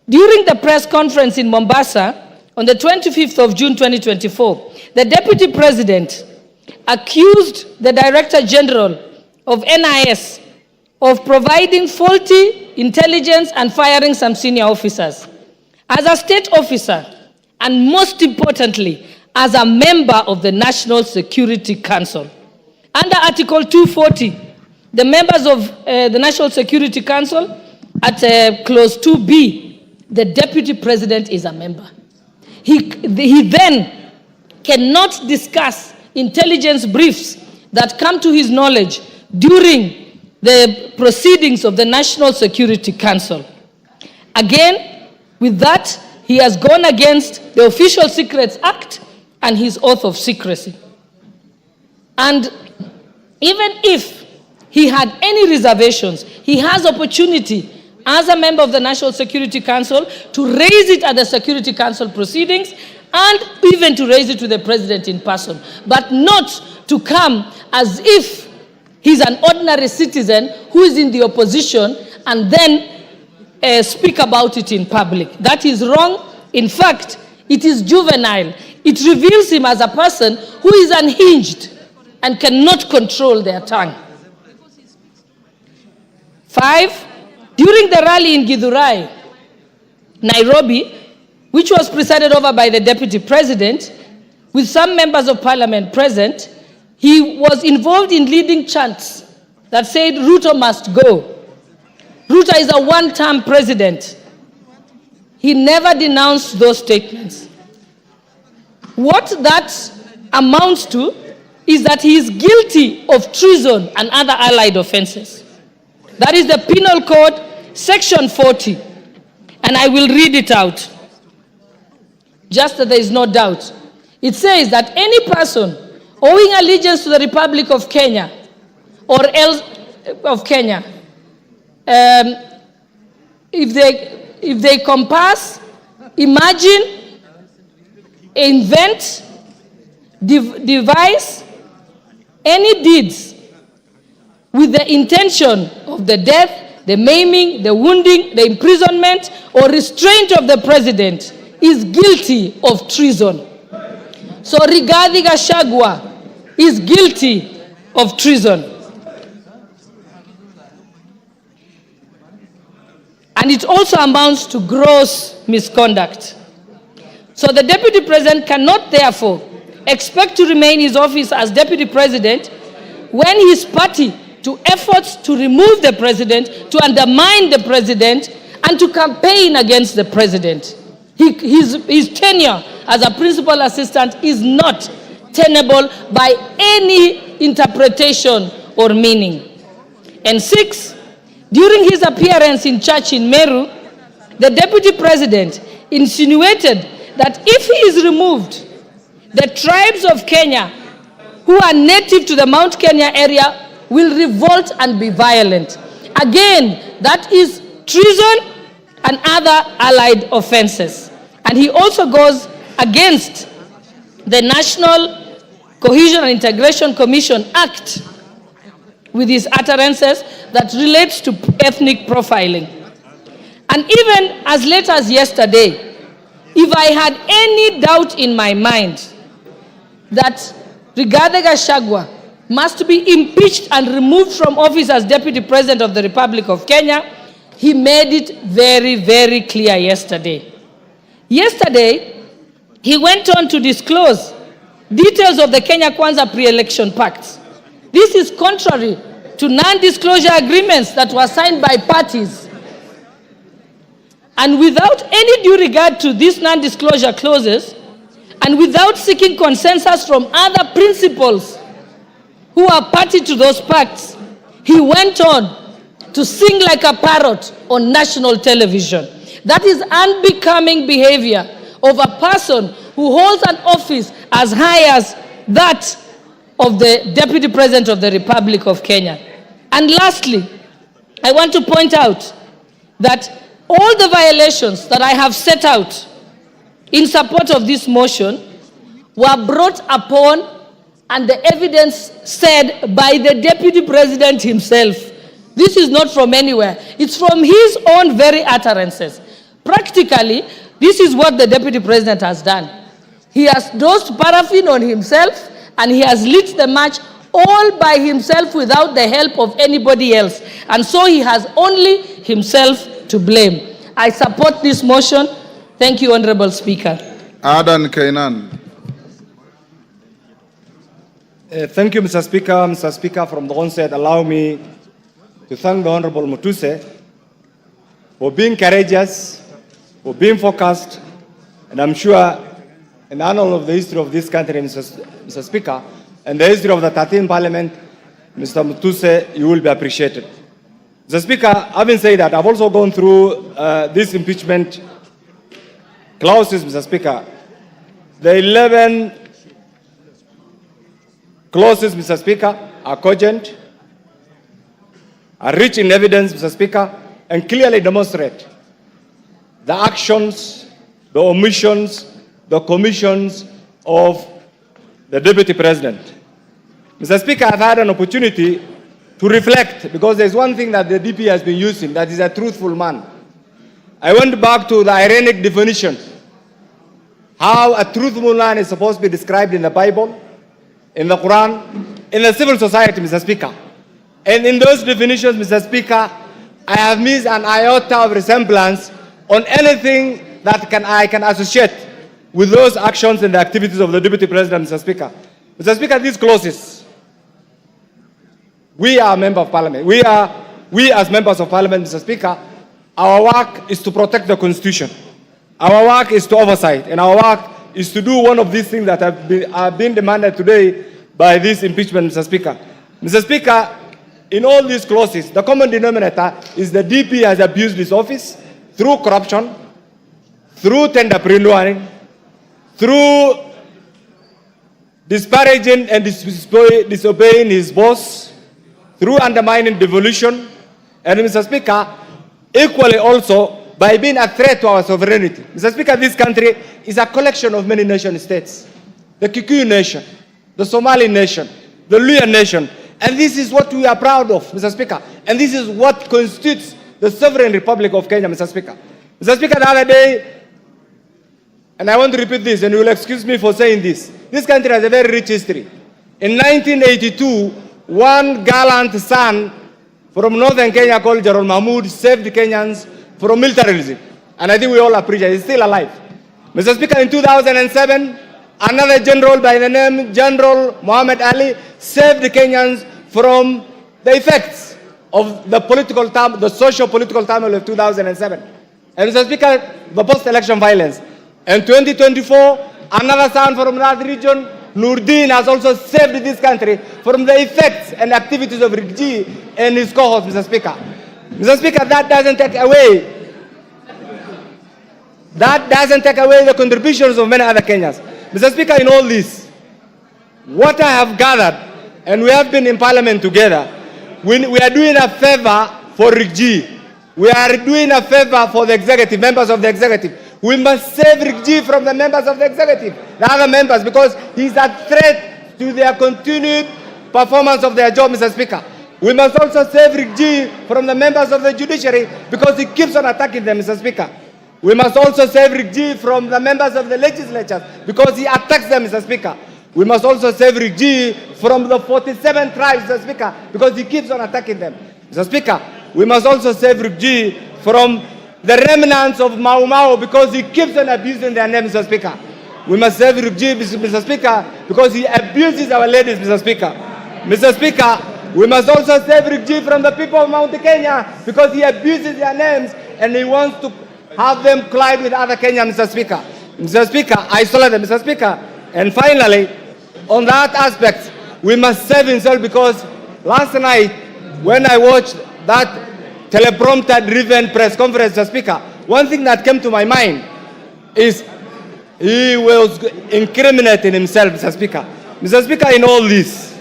during the press conference in Mombasa on the 25th of June 2024, the Deputy President accused the Director General of NIS of providing faulty intelligence and firing some senior officers. As a state officer, and most importantly, as a member of the National Security Council. Under Article 240, the members of the National Security Council, at Clause 2B, the Deputy President is a member. He then cannot discuss intelligence briefs that come to his knowledge during the proceedings of the National Security Council. Again, with that, he has gone against the Official Secrets Act and his oath of secrecy. And even if he had any reservations, he has opportunity as a member of the National Security Council to raise it at the Security Council proceedings and even to raise it to the President in person, but not to come as if he's an ordinary citizen who is in the opposition and then speak about it in public. That is wrong. In fact, it is juvenile. It reveals him as a person who is unhinged and cannot control their tongue. 5, during the rally in Githurai, Nairobi, which was presided over by the Deputy President, with some members of Parliament present, he was involved in leading chants that said, Ruto must go. Ruto is a one-term president. He never denounced those statements. What that amounts to is that he is guilty of treason and other allied offenses. That is the Penal Code, Section 40. And I will read it out, just that there is no doubt. It says that any person owing allegiance to the Republic of Kenya or else of Kenya, if they compass, imagine, invent, devise any deeds with the intention of the death, the maiming, the wounding, the imprisonment, or restraint of the president is guilty of treason. So Rigathi Gachagua is guilty of treason. And and it also amounts to gross misconduct. So the Deputy President cannot therefore expect to remain in his office as Deputy President when his party, to efforts to remove the President, to undermine the President, and to campaign against the President. His tenure as a principal assistant is not tenable by any interpretation or meaning. And 6, during his appearance in church in Meru, the Deputy President insinuated that if he is removed, the tribes of Kenya who are native to the Mount Kenya area will revolt and be violent. Again, that is treason and other allied offenses. And he also goes against the National Cohesion and Integration Commission Act with his utterances that relates to ethnic profiling. And even as late as yesterday, if I had any doubt in my mind that Rigathi Gachagua must be impeached and removed from office as Deputy President of the Republic of Kenya, he made it very, very clear yesterday. Yesterday, he went on to disclose details of the Kenya Kwanza pre-election pact. This is contrary to non-disclosure agreements that were signed by parties. And without any due regard to these non-disclosure clauses, and without seeking consensus from other principals who are party to those pacts, he went on to sing like a parrot on national television. That is unbecoming behavior of a person who holds an office as high as that of the Deputy President of the Republic of Kenya. And lastly, I want to point out that all the violations that I have set out in support of this motion were brought upon and the evidence said by the Deputy President himself. This is not from anywhere. It's from his own very utterances. Practically, this is what the Deputy President has done. He has dosed paraffin on himself and he has lit the match all by himself without the help of anybody else. And so he has only himself to blame. I support this motion. Thank you, Honorable Speaker. Adan Kainan. Thank you, Mr. Speaker. Mr. Speaker, from the onset, allow me to thank the Honorable Mutuse for being courageous, for being focused, and I'm sure in annal of the history of this country, Mr. Speaker, and the history of the 13th Parliament, Mr. Mutuse, you will be appreciated. Mr. Speaker, having said that, I've also gone through this impeachment clauses, Mr. Speaker. The 11 clauses, Mr. Speaker, are cogent, are rich in evidence, Mr. Speaker, and clearly demonstrate the actions, the omissions, the commissions of the Deputy President. Mr. Speaker, I've had an opportunity to reflect, because there's one thing that the DP has been using, that is a truthful man. I went back to the ironic definition, how a truthful man is supposed to be described in the Bible, in the Quran, in the civil society, Mr. Speaker. And in those definitions, Mr. Speaker, I have missed an iota of resemblance on anything that I can associate with those actions and the activities of the Deputy President, Mr. Speaker. Mr. Speaker, these clauses, we are a member of Parliament. We as members of Parliament, Mr. Speaker, our work is to protect the Constitution. Our work is to oversight, and our work is to do one of these things that have been demanded today by this impeachment, Mr. Speaker. Mr. Speaker, in all these clauses, the common denominator is the DP has abused his office through corruption, through tender pre-lawyering, through disparaging and disobeying his boss, through undermining devolution, and Mr. Speaker, equally also by being a threat to our sovereignty. Mr. Speaker, this country is a collection of many nation states. The Kikuyu nation, the Somali nation, the Luya nation, and this is what we are proud of, Mr. Speaker, and this is what constitutes the sovereign Republic of Kenya, Mr. Speaker. Mr. Speaker, the other day, and I want to repeat this, and you will excuse me for saying this country has a very rich history. In 1982, one gallant son from northern Kenya called Gerald Mahmoud saved Kenyans from militarism. And I think we all appreciate he's still alive. Mr. Speaker, in 2007, another general by the name General Muhammad Ali saved the Kenyans from the effects of the socio-political turmoil of 2007. And Mr. Speaker, the post-election violence. In 2024, another son from that region, Nurdin, has also saved this country from the effects and activities of Rigathi and his cohorts, Mr. Speaker. Mr. Speaker, that doesn't take away the contributions of many other Kenyans. Mr. Speaker, in all this, what I have gathered, and we have been in Parliament together, we are doing a favor for Rigathi. We are doing a favor for the executive, members of the executive. We must save Rigathi from the members of the executive, the other members, because he's a threat to their continued performance of their job, Mr. Speaker. We must also save Rigathi from the members of the judiciary because he keeps on attacking them, Mr. Speaker. We must also save Rigathi from the members of the legislature because he attacks them, Mr. Speaker. We must also save Rigathi from the 47 tribes, Mr. Speaker, because he keeps on attacking them. Mr. Speaker, we must also save Rigathi from the remnants of Mau Mau because he keeps on abusing their name, Mr. Speaker. We must save Rigathi, Mr. Speaker, because he abuses our ladies, Mr. Speaker. Mr. Speaker, we must also save Rigathi from the people of Mount Kenya because he abuses their names and he wants to have them collide with other Kenyans, Mr. Speaker. Mr. Speaker, isolate them, Mr. Speaker. And finally, on that aspect, we must save himself because last night, when I watched that teleprompter-driven press conference, Mr. Speaker, one thing that came to my mind is he was incriminating himself, Mr. Speaker. Mr. Speaker, in all this,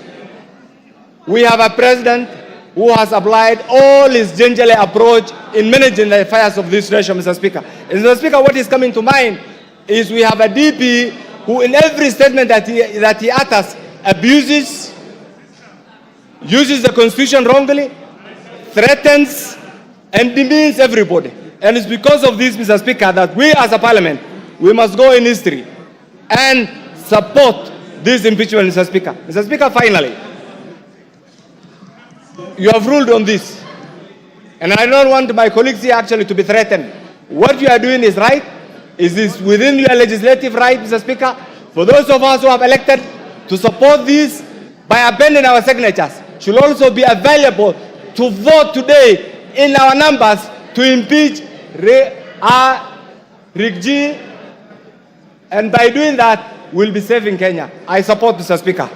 we have a president who has applied all his gingerly approach in managing the affairs of this nation, Mr. Speaker. And Mr. Speaker, what is coming to mind is we have a DP who in every statement that he utters abuses, uses the Constitution wrongly, threatens, and demeans everybody. And it's because of this, Mr. Speaker, that we as a parliament, we must go in history and support this impeachment, Mr. Speaker. Mr. Speaker, finally, you have ruled on this. And I don't want my colleagues here actually to be threatened. What you are doing is right. It is within your legislative right, Mr. Speaker, for those of us who have elected to support this by abandoning our signatures should also be available to vote today in our numbers to impeach Rigathi, and by doing that, we'll be saving Kenya. I support, Mr. Speaker.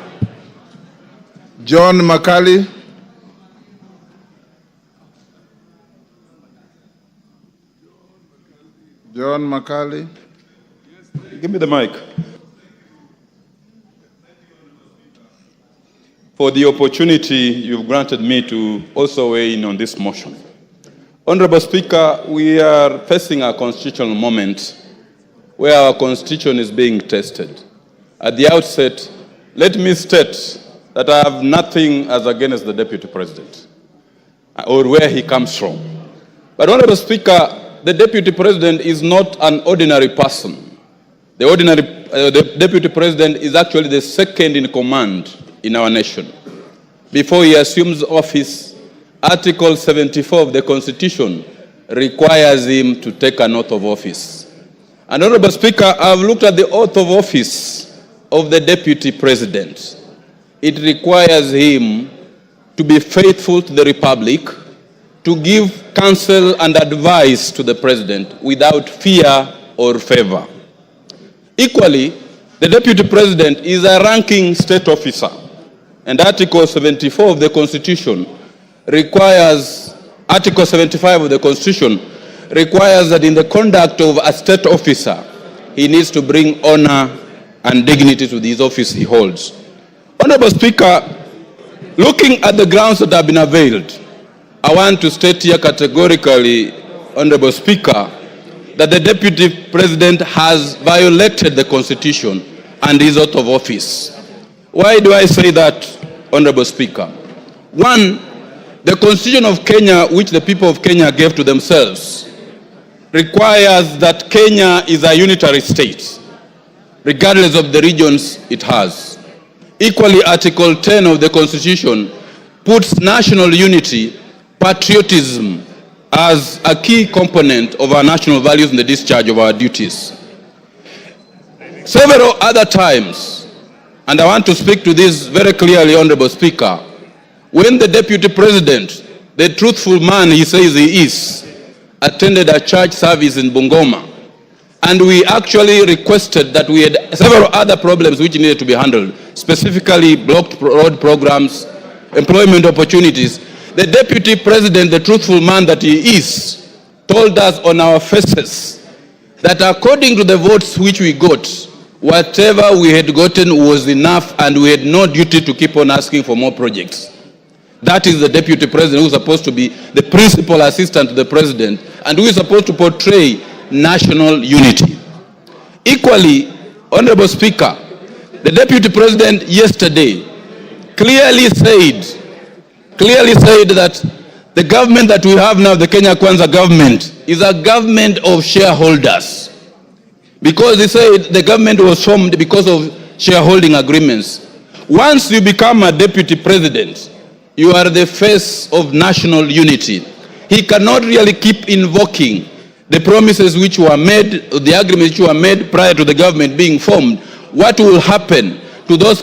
John Makali. John Makali. Give me the mic. For the opportunity you've granted me to also weigh in on this motion. Honorable Speaker, we are facing a constitutional moment where our constitution is being tested. At the outset, let me state that I have nothing as against the Deputy President or where he comes from. But Honorable Speaker, the Deputy President is not an ordinary person. The Deputy President is actually the second in command in our nation. Before he assumes office, Article 74 of the Constitution requires him to take an oath of office. And Honorable Speaker, I have looked at the oath of office of the Deputy President. It requires him to be faithful to the Republic, to give counsel and advice to the President without fear or favor. Equally, the Deputy President is a ranking state officer, and Article 74 of the Constitution requires, Article 75 of the Constitution requires that in the conduct of a state officer, he needs to bring honor and dignity to this office he holds. Honorable Speaker, looking at the grounds that have been availed, I want to state here categorically, Honorable Speaker, that the Deputy President has violated the Constitution and his oath of office. Why do I say that, Honorable Speaker? One, the Constitution of Kenya, which the people of Kenya gave to themselves, requires that Kenya is a unitary state, regardless of the regions it has. Equally, Article 10 of the Constitution puts national unity, patriotism, as a key component of our national values in the discharge of our duties. Several other times, and I want to speak to this very clearly, Honorable Speaker, when the Deputy President, the truthful man he says he is, attended a church service in Bungoma, and we actually requested that we had several other problems which needed to be handled, specifically blocked road programs, employment opportunities. The Deputy President, the truthful man that he is, told us on our faces that according to the votes which we got, whatever we had gotten was enough and we had no duty to keep on asking for more projects. That is the Deputy President who is supposed to be the principal assistant to the President and who is supposed to portray national unity. Equally, Honorable Speaker, the Deputy President yesterday clearly said that the government that we have now, the Kenya Kwanza government, is a government of shareholders. Because he said the government was formed because of shareholding agreements. Once you become a Deputy President, you are the face of national unity. He cannot really keep invoking the promises which were made, the agreements which were made prior to the government being formed. What will happen to those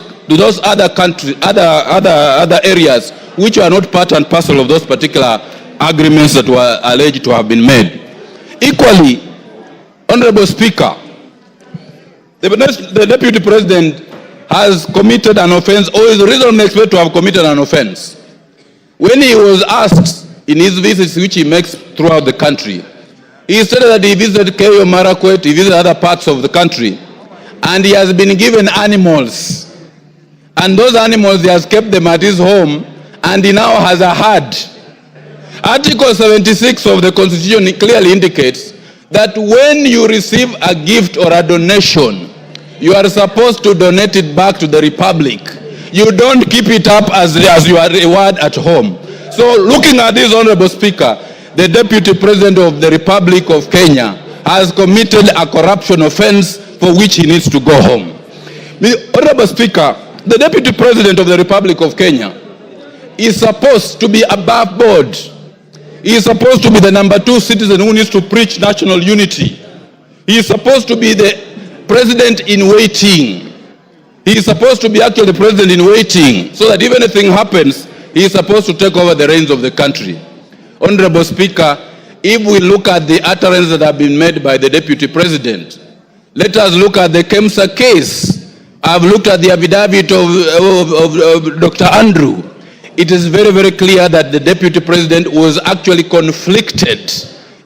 other countries, other areas which are not part and parcel of those particular agreements that were alleged to have been made? Equally, Honorable Speaker, the Deputy President has committed an offense, or is reasonably expected to have committed an offense. When he was asked in his visits which he makes throughout the country, he said that he visited Keyo Marakwet, he visited other parts of the country, and he has been given animals. And those animals, he has kept them at his home, and he now has a herd. Article 76 of the Constitution clearly indicates that when you receive a gift or a donation, you are supposed to donate it back to the Republic. You don't keep it up as your reward at home. So looking at this, Honorable Speaker, the Deputy President of the Republic of Kenya has committed a corruption offense for which he needs to go home. Honorable Speaker, the Deputy President of the Republic of Kenya is supposed to be above board. He is supposed to be the number 2 citizen who needs to preach national unity. He is supposed to be the president in waiting. He is supposed to be actually the president in waiting, so that if anything happens, he is supposed to take over the reins of the country. Honorable Speaker, if we look at the utterances that have been made by the Deputy President, let us look at the KEMSA case. I've looked at the affidavit of Dr. Andrew. It is very, very clear that the Deputy President was actually conflicted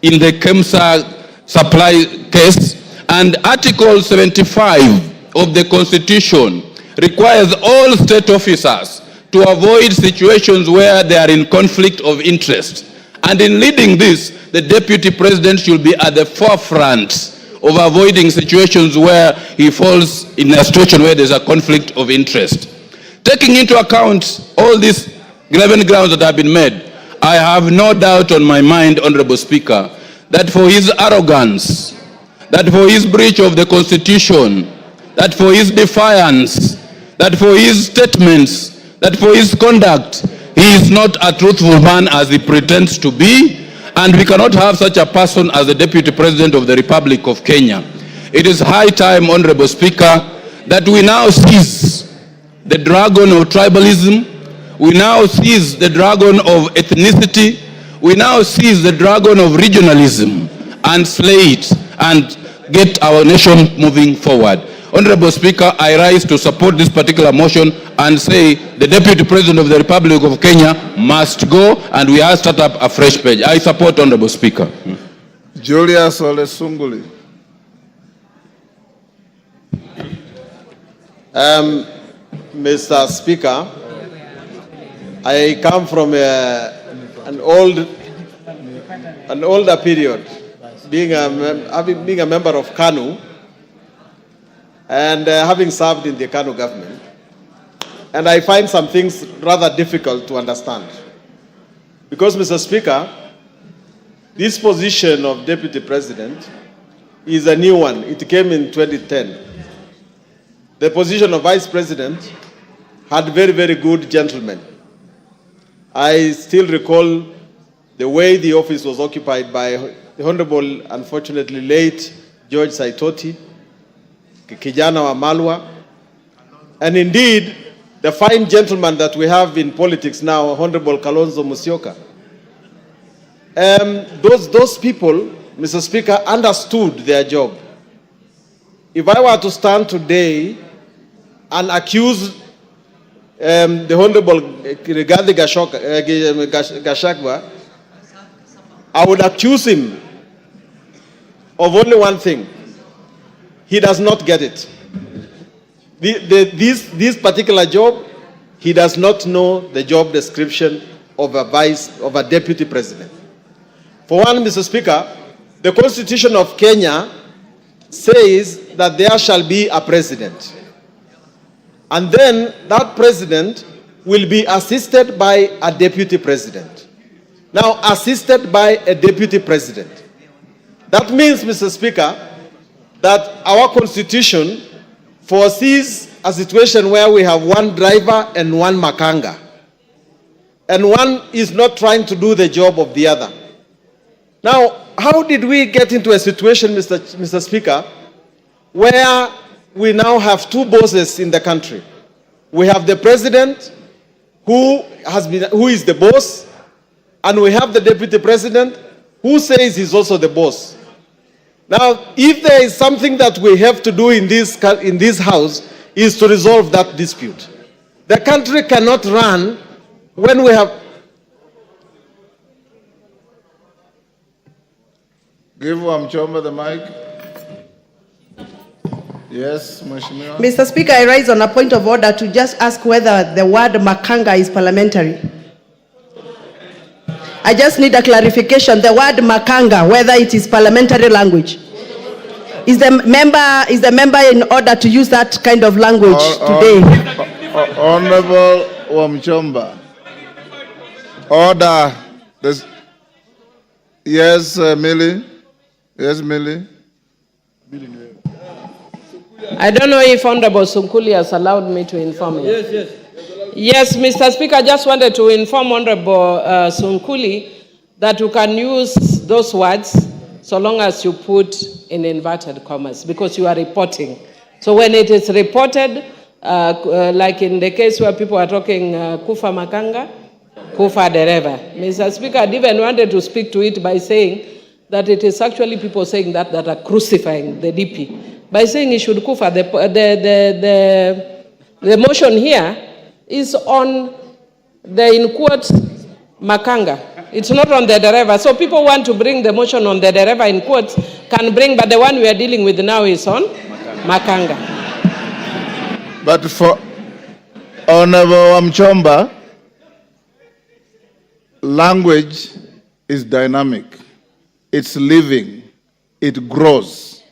in the KEMSA supply case, and Article 75 of the Constitution requires all state officers to avoid situations where they are in conflict of interest. And in leading this, the Deputy President should be at the forefront of avoiding situations where he falls in a situation where there's a conflict of interest. Taking into account all these 11 grounds that have been made, I have no doubt on my mind, Honorable Speaker, that for his arrogance, that for his breach of the Constitution, that for his defiance, that for his statements, that for his conduct, he is not a truthful man as he pretends to be, and we cannot have such a person as the Deputy President of the Republic of Kenya. It is high time, Honorable Speaker, that we now seize the dragon of tribalism, we now seize the dragon of ethnicity, we now seize the dragon of regionalism and slay it and get our nation moving forward. Honorable Speaker, I rise to support this particular motion and say the Deputy President of the Republic of Kenya must go and we have start up a fresh page. I support, Honorable Speaker. Julius Ole Sunguli. Mr. Speaker, I come from an older period, being a member of KANU and having served in the KANU government. And I find some things rather difficult to understand. Because, Mr. Speaker, this position of Deputy President is a new one. It came in 2010. The position of Vice President had very, very good gentlemen. I still recall the way the office was occupied by the Honorable, unfortunately late, George Saitoti, Kijana wa Malwa, and indeed, the fine gentleman that we have in politics now, Honorable Kalonzo Musyoka. Those people, Mr. Speaker, understood their job. If I were to stand today and accuse the Honorable Rigathi Gachagua, I would accuse him of only one thing. He does not get it. This particular job, he does not know the job description of a deputy president. For one, Mr. Speaker, the Constitution of Kenya says that there shall be a president. And then that president will be assisted by a deputy president. Now, assisted by a deputy president. That means, Mr. Speaker, that our Constitution foresees a situation where we have one driver and one makanga. And one is not trying to do the job of the other. Now, how did we get into a situation, Mr. Speaker, where we now have two bosses in the country? We have the president who is the boss, and we have the deputy president who says he's also the boss. Now, if there is something that we have to do in this house is to resolve that dispute. The country cannot run when we have... Give Wamchomba the mic. Yes, Mheshimiwa. Mr. Speaker, I rise on a point of order to just ask whether the word makanga is parliamentary. I just need a clarification. The word makanga, whether it is parliamentary language. Is the member in order to use that kind of language today? Honorable Wamchomba. Order. Yes, Millie. Yes, Millie. I don't know if Honorable Sunkuli has allowed me to inform you. Yes, Mr. Speaker, I just wanted to inform Honorable Sunkuli that you can use those words so long as you put in inverted commas, because you are reporting. So when it is reported, like in the case where people are talking kufa makanga, kufa dereva. Mr. Speaker, I even wanted to speak to it by saying that it is actually people saying that are crucifying the DP. By saying he should kufa, the motion here is on the, in quotes, makanga. It's not on the dereva. So people want to bring the motion on the dereva in quotes, can bring, but the one we are dealing with now is on makanga. But for Honorable Wamchomba, language is dynamic. It's living. It grows.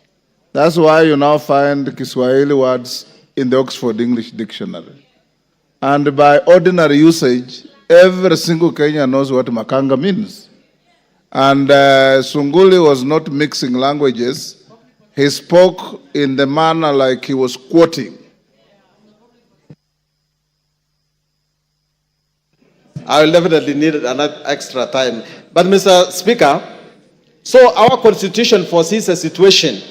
That's why you now find Kiswahili words in the Oxford English Dictionary. And by ordinary usage, every single Kenyan knows what makanga means. And Sunguli was not mixing languages. He spoke in the manner like he was quoting. I will definitely need another extra time. But Mr. Speaker, so our Constitution foresees a situation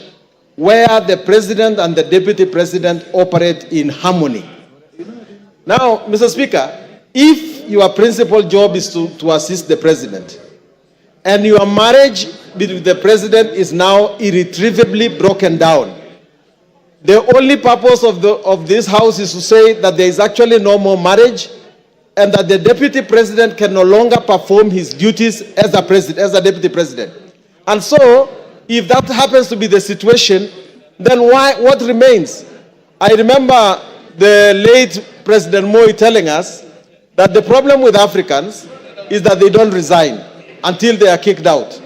where the president and the deputy president operate in harmony. Now, Mr. Speaker, if your principal job is to assist the president, and your marriage with the president is now irretrievably broken down, the only purpose of this house is to say that there is actually no more marriage, and that the deputy president can no longer perform his duties as a deputy president. And so, if that happens to be the situation, then what remains? I remember the late President Moi telling us that the problem with Africans is that they don't resign until they are kicked out.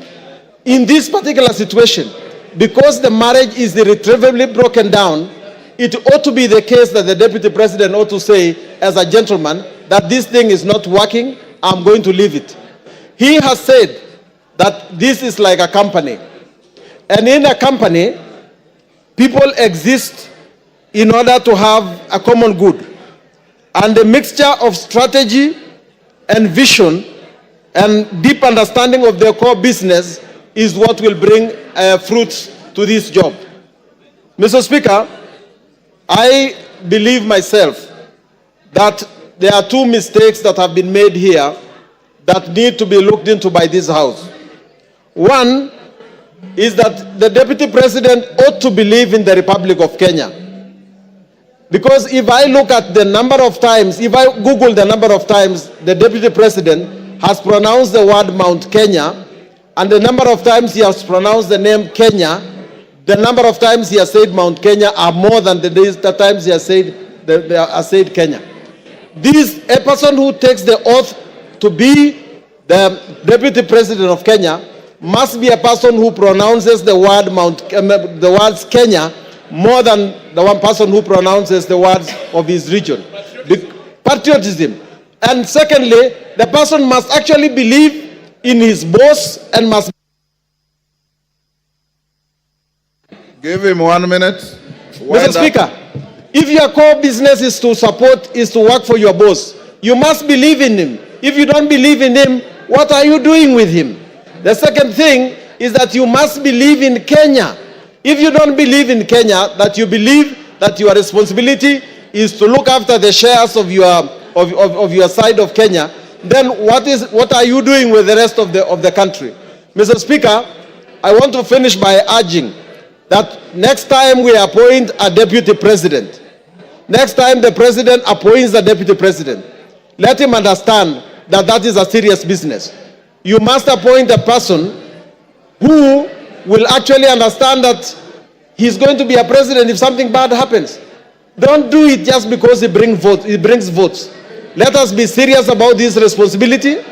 In this particular situation, because the marriage is irretrievably broken down, it ought to be the case that the deputy president ought to say, as a gentleman, that this thing is not working, I'm going to leave it. He has said that this is like a company. And in a company, people exist in order to have a common good. And the mixture of strategy and vision and deep understanding of their core business is what will bring fruits to this job. Mr. Speaker, I believe myself that there are two mistakes that have been made here that need to be looked into by this House. One is that the Deputy President ought to believe in the Republic of Kenya. Because if I look at the number of times, if I Google the number of times the Deputy President has pronounced the word Mount Kenya, and the number of times he has pronounced the name Kenya, the number of times he has said Mount Kenya are more than the times he has said Kenya. A person who takes the oath to be the Deputy President of Kenya must be a person who pronounces the words Kenya more than the one person who pronounces the words of his region. Patriotism. And secondly, the person must actually believe in his boss and must... Give him 1 minute. Mr. Speaker, if your core business is to work for your boss, you must believe in him. If you don't believe in him, what are you doing with him? The second thing is that you must believe in Kenya. If you don't believe in Kenya, that you believe that your responsibility is to look after the shares of your side of Kenya, then what are you doing with the rest of the country? Mr. Speaker, I want to finish by urging that next time we appoint a deputy president, next time the president appoints a deputy president, let him understand that that is a serious business. You must appoint a person who will actually understand that he's going to be a president if something bad happens. Don't do it just because he brings votes. Let us be serious about this responsibility,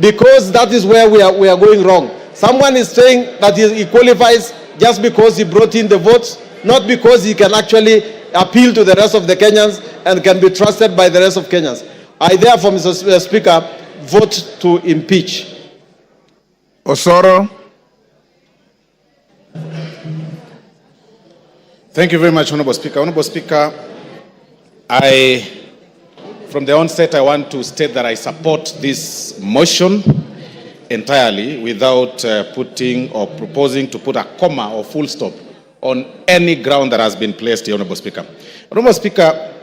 because that is where we are going wrong. Someone is saying that he qualifies just because he brought in the votes, not because he can actually appeal to the rest of the Kenyans and can be trusted by the rest of Kenyans. I therefore, Mr. Speaker, vote to impeach. Osoro. Thank you very much, Honorable Speaker. Honorable Speaker, from the onset, I want to state that I support this motion entirely without putting or proposing to put a comma or full stop on any ground that has been placed here, Honorable Speaker. Honorable Speaker,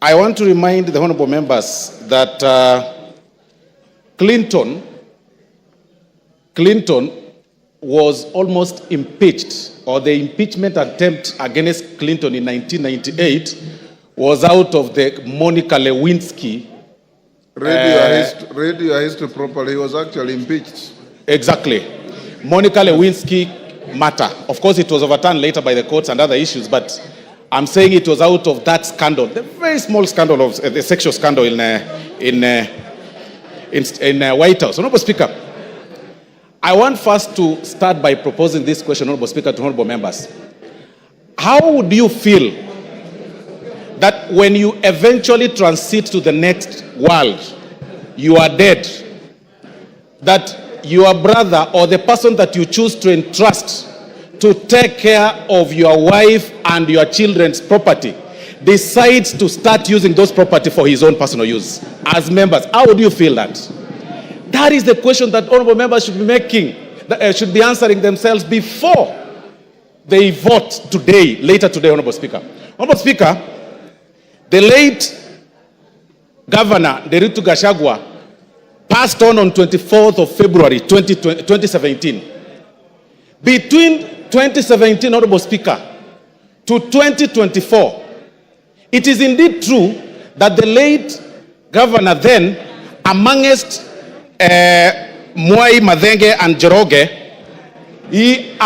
I want to remind the honorable members that Clinton was almost impeached, or the impeachment attempt against Clinton in 1998 was out of the Monica Lewinsky. Read your history properly. He was actually impeached. Exactly. Monica Lewinsky matter. Of course, it was overturned later by the courts and other issues, but I'm saying it was out of that scandal, the very small scandal of the sexual scandal in White House. Honorable Speaker, I want first to start by proposing this question, Honorable Speaker, to honorable members. How would you feel that when you eventually transit to the next world, you are dead, that your brother or the person that you choose to entrust to take care of your wife and your children's property decides to start using those property for his own personal use? As members, how would you feel that? That is the question that honorable members should be making, should be answering themselves before they vote today, later today, Honorable Speaker. Honorable Speaker, the late Governor Rigathi Gachagua passed on 24th of February 2017. Between 2017, Honorable Speaker, to 2024, it is indeed true that the late governor then, amongst Mwai, Madenge, and Joroge, he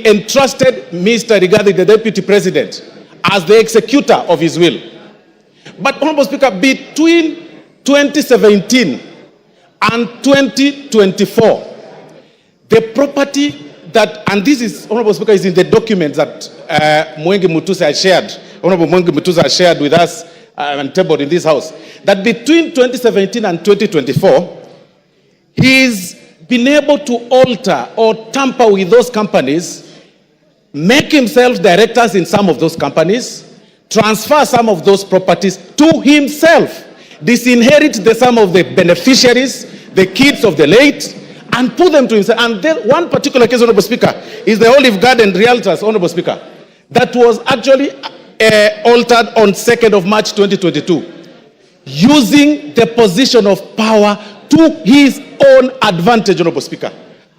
entrusted Mr. Rigathi, the Deputy President, as the executor of his will. But, Honorable Speaker, between 2017 and 2024, the property that, and this is, Honorable Speaker, is in the documents that Mwengi Mutusa has shared, Honorable Mwengi Mutusa has shared with us and tabled in this House, that between 2017 and 2024, he's been able to alter or tamper with those companies, make himself directors in some of those companies, transfer some of those properties to himself. disinherit some of the beneficiaries, the kids of the late, and put them to himself. And then one particular case, Honorable Speaker, is the Olive Garden Realtors, Honorable Speaker, that was actually altered on 2nd of March 2022, using the position of power to his own advantage, Honorable Speaker.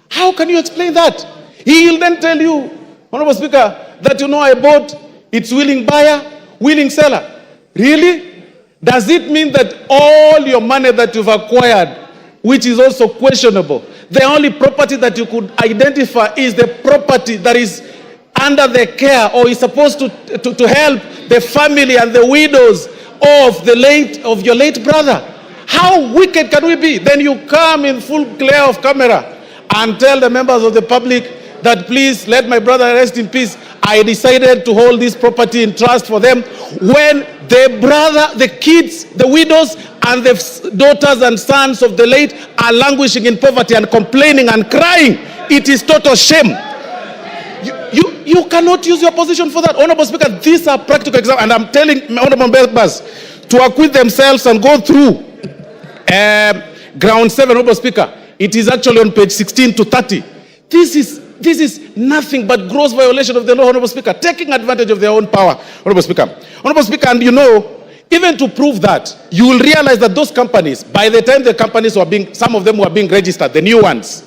How can you explain that? He will then tell you, Honorable Speaker, that I bought, it's willing buyer, willing seller. Really? Does it mean that all your money that you've acquired, which is also questionable, the only property that you could identify is the property that is under the care or is supposed to help the family and the widows of your late brother? How wicked can we be? Then you come in full glare of camera and tell the members of the public that please let my brother rest in peace. I decided to hold this property in trust for them, when the brother, the kids, the widows, and the daughters and sons of the late are languishing in poverty and complaining and crying. It is total shame. You cannot use your position for that. Honorable Speaker, these are practical examples, and I'm telling honorable members to acquit themselves and go through ground 7, Honorable Speaker. It is actually on page 16 to 30. This is nothing but gross violation of the law, Honorable Speaker, taking advantage of their own power, Honorable Speaker. Honorable Speaker, and even to prove that, you will realize that those companies, by the time the companies some of them were being registered, the new ones,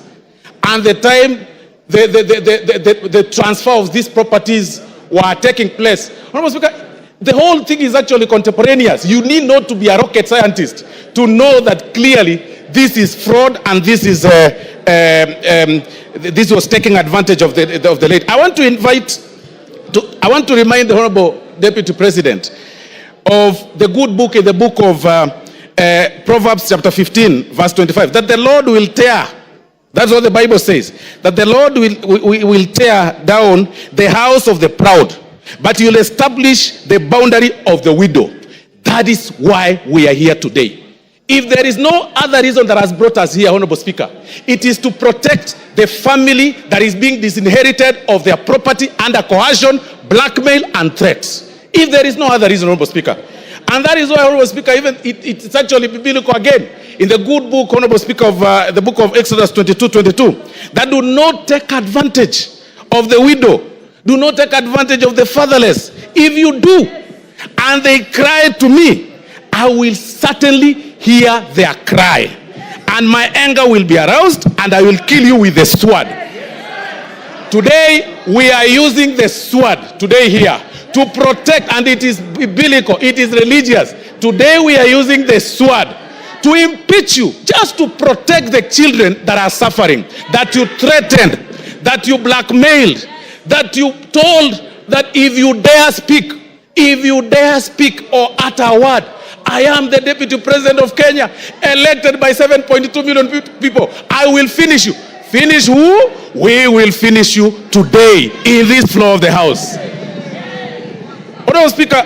and the time the transfer of these properties were taking place, Honorable Speaker, the whole thing is actually contemporaneous. You need not to be a rocket scientist to know that clearly this is fraud and this is this was taking advantage of the late. I want to remind the Honorable Deputy President of the good book in the book of Proverbs chapter 15, verse 25, that the Lord will tear, that's what the Bible says, that the Lord will tear down the house of the proud, but he will establish the boundary of the widow. That is why we are here today. If there is no other reason that has brought us here, Honorable Speaker, it is to protect the family that is being disinherited of their property under coercion, blackmail, and threats. If there is no other reason, Honorable Speaker. And that is why, Honorable Speaker, even it's actually biblical again. In the good book, Honorable Speaker, of the book of Exodus 22:22, that do not take advantage of the widow, do not take advantage of the fatherless. If you do, and they cry to me, I will certainly hear their cry, and my anger will be aroused, and I will kill you with the sword. Today, we are using the sword today here to protect, and it is biblical, it is religious. Today, we are using the sword to impeach you, just to protect the children that are suffering, that you threatened, that you blackmailed, that you told that if you dare speak or utter a word, I am the Deputy President of Kenya, elected by 7.2 million people. I will finish you. Finish who? We will finish you today in this floor of the House. Honorable Speaker,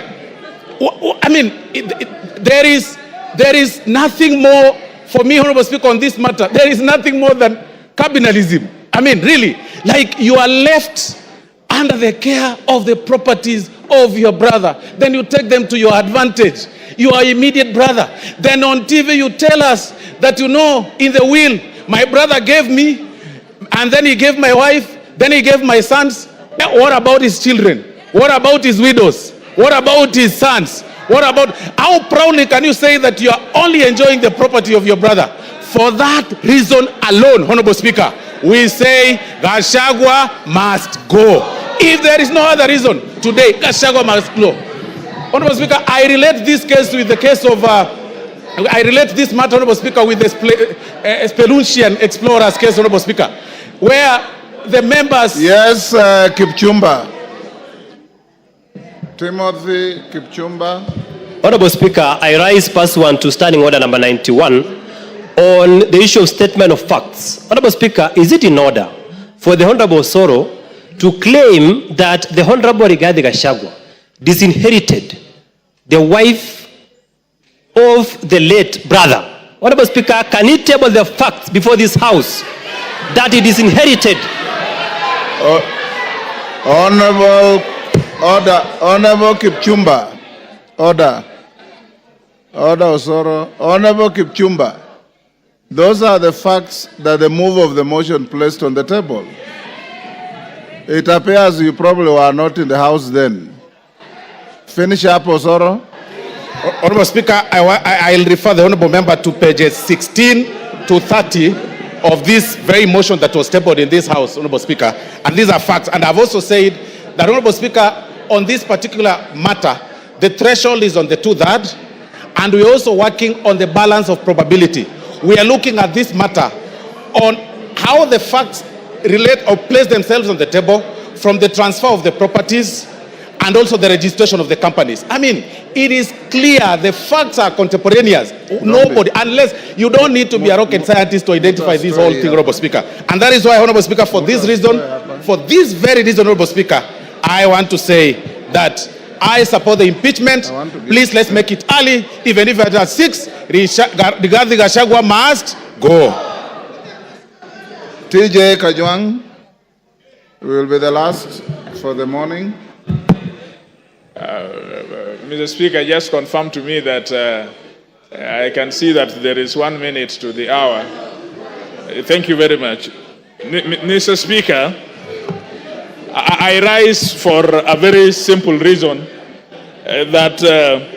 I mean, there is nothing more for me, Honorable Speaker, on this matter. There is nothing more than cabinalism. I mean, really, like you are left under the care of the properties of your brother. Then you take them to your advantage. Your immediate brother. Then on TV you tell us that in the will, my brother gave me, and then he gave my wife, then he gave my sons. What about his children? What about his widows? What about his sons? How proudly can you say that you are only enjoying the property of your brother? For that reason alone, Honorable Speaker, we say Gachagua must go. If there is no other reason, today Gachagua must go. Honorable Speaker, I relate this case with the case of, I relate this matter, Honorable Speaker, with the Spelunchian explorers case, Honorable Speaker, where the members... Yes, Kipchumba. Timothy Kipchumba. Honorable Speaker, I rise pursuant to Standing Order number 91 on the issue of statement of facts. Honorable Speaker, is it in order for the Honorable Soro to claim that the Honorable Rigathi Gachagua disinherited the wife of the late brother? Honorable Speaker, can you table the facts before this House that he disinherited? Honorable Kipchumba, order. Order Osoro. Honorable Kipchumba. Those are the facts that the move of the motion placed on the table. It appears you probably were not in the House then. Finish up, Osoro. Honorable Speaker, I'll refer the Honorable Member to pages 16 to 30 of this very motion that was tabled in this House, Honorable Speaker. And these are facts. And I've also said that, Honorable Speaker, on this particular matter, the threshold is on the 2/3, and we're also working on the balance of probability. We are looking at this matter on how the facts relate or place themselves on the table from the transfer of the properties and also the registration of the companies. I mean, it is clear, the facts are contemporaneous. Nobody, unless you don't need to be a rocket scientist to identify this whole thing, Honorable Speaker. And that is why, Honorable Speaker, for this reason, for this very reason, Honorable Speaker, I want to say that I support the impeachment. Please, let's make it early. Even if it is 6, Rigathi Gachagua must go. TJ Kajwang will be the last for the morning. Mr. Speaker, just confirm to me that I can see that there is 1 minute to the hour. Thank you very much. Mr. Speaker, I rise for a very simple reason, that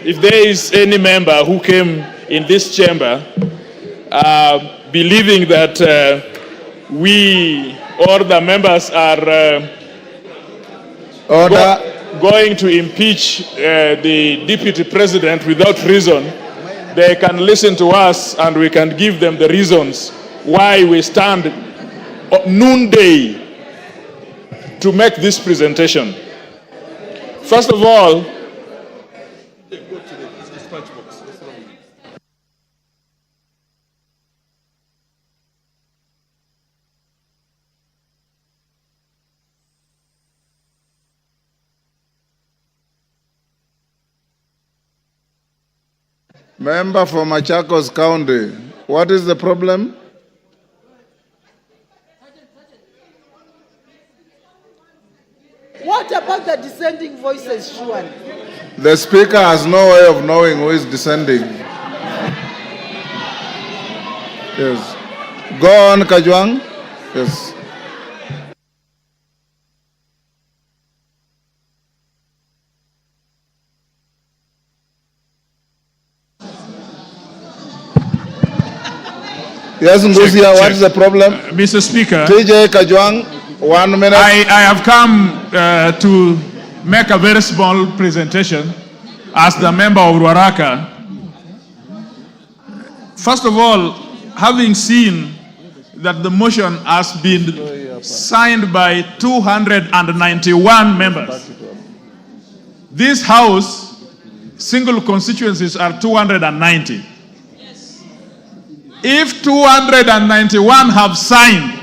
if there is any member who came in this chamber believing that we or the members are going to impeach the deputy president without reason, they can listen to us and we can give them the reasons why we stand noonday to make this presentation. First of all, Member for Machakos County, what is the problem? What about the dissenting voices, Shuan? The Speaker has no way of knowing who is dissenting. Yes. Go on, Kajwang. Yes. Yes, Ngusia, what is the problem? Mr. Speaker, TJ Kajwang, 1 minute. I have come to make a very small presentation as the member of Ruaraka. First of all, having seen that the motion has been signed by 291 members, this House, single constituencies are 290. If 291 have signed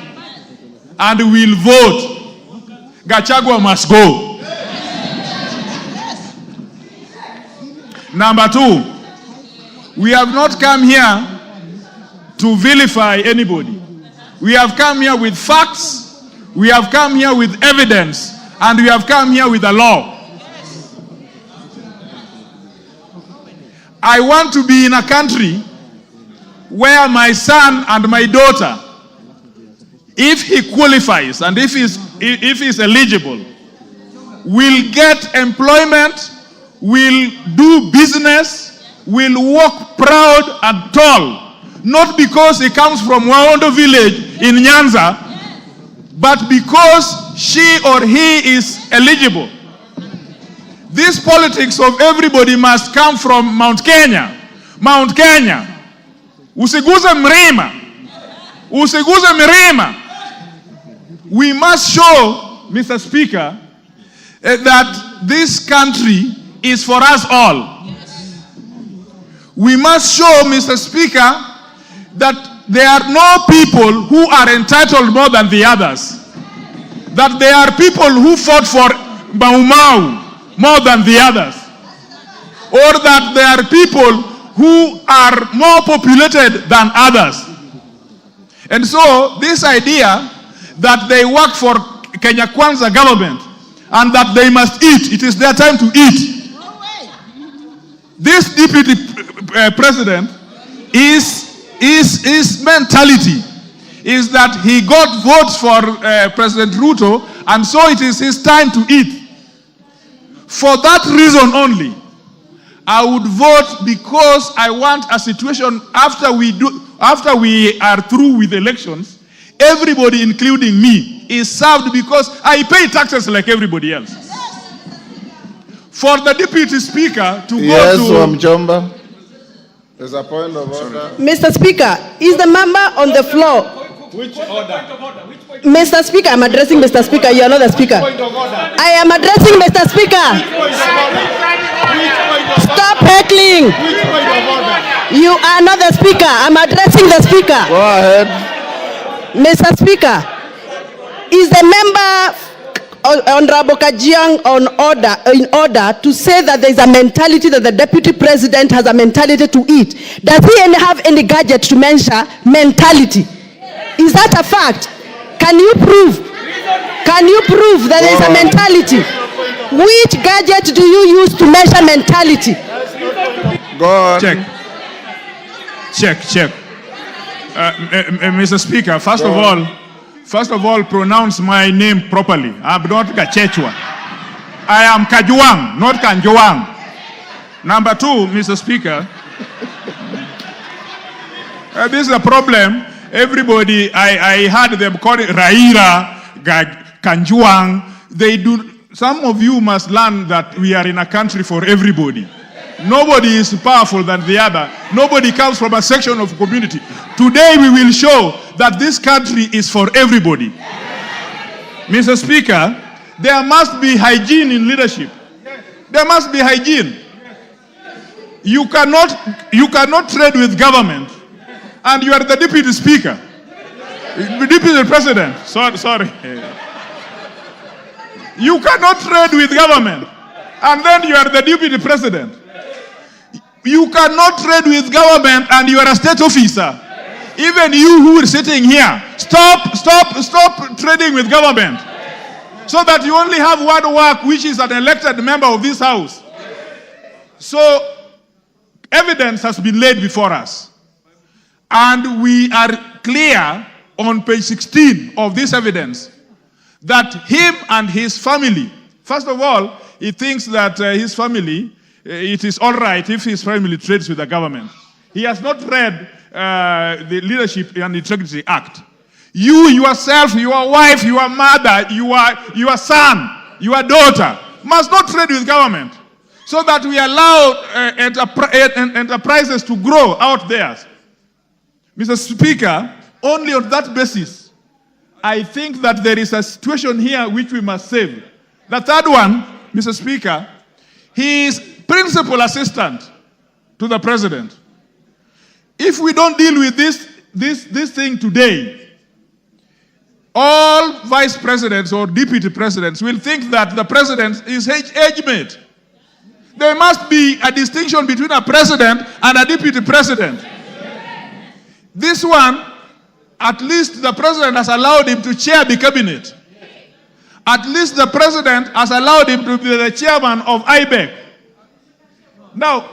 and will vote, Gachagua must go. Number 2, we have not come here to vilify anybody. We have come here with facts, we have come here with evidence, and we have come here with a law. I want to be in a country where my son and my daughter, if he qualifies and if he's eligible, will get employment, will do business, will walk proud and tall, not because he comes from Waondo village in Nyanza, but because she or he is eligible. This politics of everybody must come from Mount Kenya. Mount Kenya. Usiguze mlima. Usiguze milima. We must show, Mr. Speaker, that this country is for us all. We must show, Mr. Speaker, that there are no people who are entitled more than the others. That there are people who fought for Mau Mau more than the others. Or that there are people who are more populated than others. And so this idea that they work for Kenya Kwanza government and that they must eat, it is their time to eat. this deputy president his mentality is that he got votes for President Ruto, and so it is his time to eat. For that reason only, I would vote, because I want a situation after we are through with elections, everybody, including me, is served, because I pay taxes like everybody else. For the deputy speaker to Yes, go to... Wamjomba. There's a point of order. Mr. Speaker, is the member on the floor? Which order? Mr. Speaker, I'm addressing Mr. Speaker. You are not the Speaker. I am addressing Mr. Speaker. Stop heckling. You are not the Speaker. I'm addressing the Speaker. Go ahead. Mr. Speaker, is the member Honorable Kajiang in order to say that there is a mentality that the deputy president has a mentality to eat? Does he have any gadget to measure mentality? Is that a fact? Can you prove? Can you prove that there is a mentality? Which gadget do you use to measure mentality? Go on. Check. Mr. Speaker, first of all, pronounce my name properly. I'm not Gachagua. I am Kajuang, not Kanjuang. Number two, Mr. Speaker, this is a problem. Everybody, I heard them call it Raira, Kanjuang. Some of you must learn that we are in a country for everybody. Nobody is powerful than the other. Nobody comes from a section of community. Today we will show that this country is for everybody. Mr. Speaker, there must be hygiene in leadership. There must be hygiene. You cannot trade with government, and you are the deputy speaker. Deputy president. Sorry. You cannot trade with government, and then you are the deputy president. You cannot trade with government and you are a state officer. Even you who are sitting here, stop trading with government, so that you only have one work, which is an elected member of this house. So evidence has been laid before us, and we are clear on page 16 of this evidence that him and his family, first of all, he thinks that his family, it is all right if his family trades with the government. He has not read the Leadership and Integrity Act. You yourself, your wife, your mother, your son, your daughter must not trade with government, so that we allow enterprises to grow out there. Mr. Speaker, only on that basis, I think that there is a situation here which we must save. The third one, Mr. Speaker, he is principal assistant to the president. If we don't deal with this thing today, all vice presidents or deputy presidents will think that the president is age mate. There must be a distinction between a president and a deputy president. This one, at least the president has allowed him to chair the cabinet. At least the president has allowed him to be the chairman of IBEC. Now,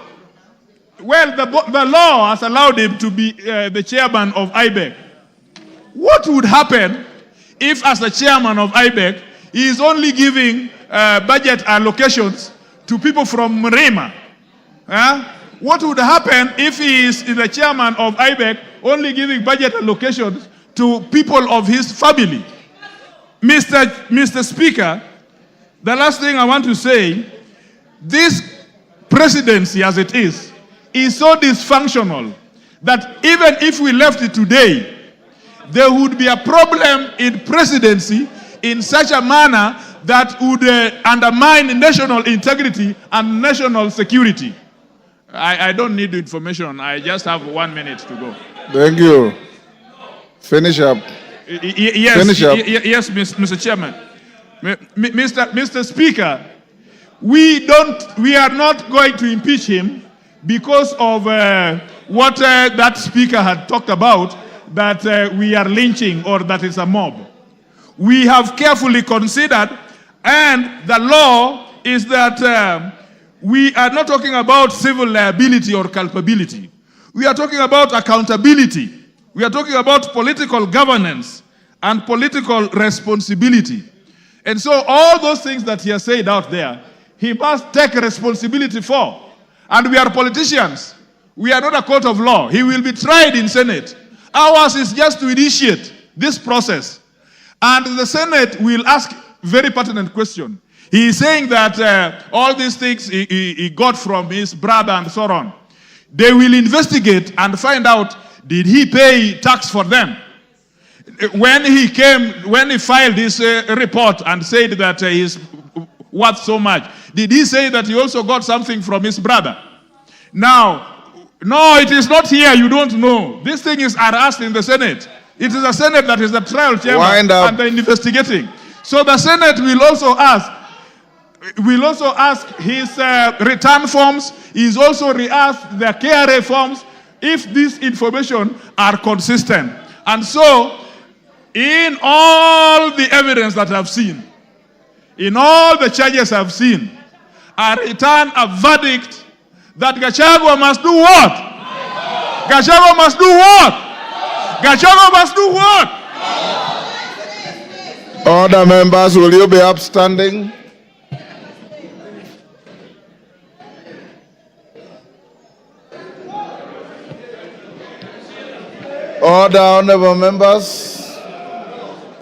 well, the law has allowed him to be the chairman of IBEC. What would happen if, as the chairman of IBEC, he is only giving budget allocations to people from Mrema? What would happen if he is the chairman of IBEC, only giving budget allocations to people of his family? Mr. Speaker, the last thing I want to say, this presidency as it is so dysfunctional that even if we left it today, there would be a problem in presidency in such a manner that would undermine national integrity and national security. I don't need the information. I just have 1 minute to go. Thank you. Finish up. Yes, Finish up. Yes, Mr. Chairman. Mr. Speaker, we are not going to impeach him because of what that speaker had talked about, that we are lynching or that it's a mob. We have carefully considered, and the law is that we are not talking about civil liability or culpability. We are talking about accountability. We are talking about political governance and political responsibility. And so all those things that he has said out there, he must take responsibility for. And we are politicians. We are not a court of law. He will be tried in Senate. Ours is just to initiate this process. And the Senate will ask very pertinent question. He is saying that all these things he got from his brother and so on. They will investigate and find out, did he pay tax for them? When he filed his report and said that he's worth so much, did he say that he also got something from his brother? Now, no, it is not here. You don't know. This thing is asked in the Senate. It is the Senate that is the trial chamber and the investigating. So the Senate will also ask his return forms. He's also re-asked the KRA forms if this information are consistent. And so, in all the evidence that I've seen, in all the charges I've seen, I return a verdict that Gachagua must do what? Gachagua must do what? Gachagua must do what? Order, members, will you be upstanding? Order, honorable members.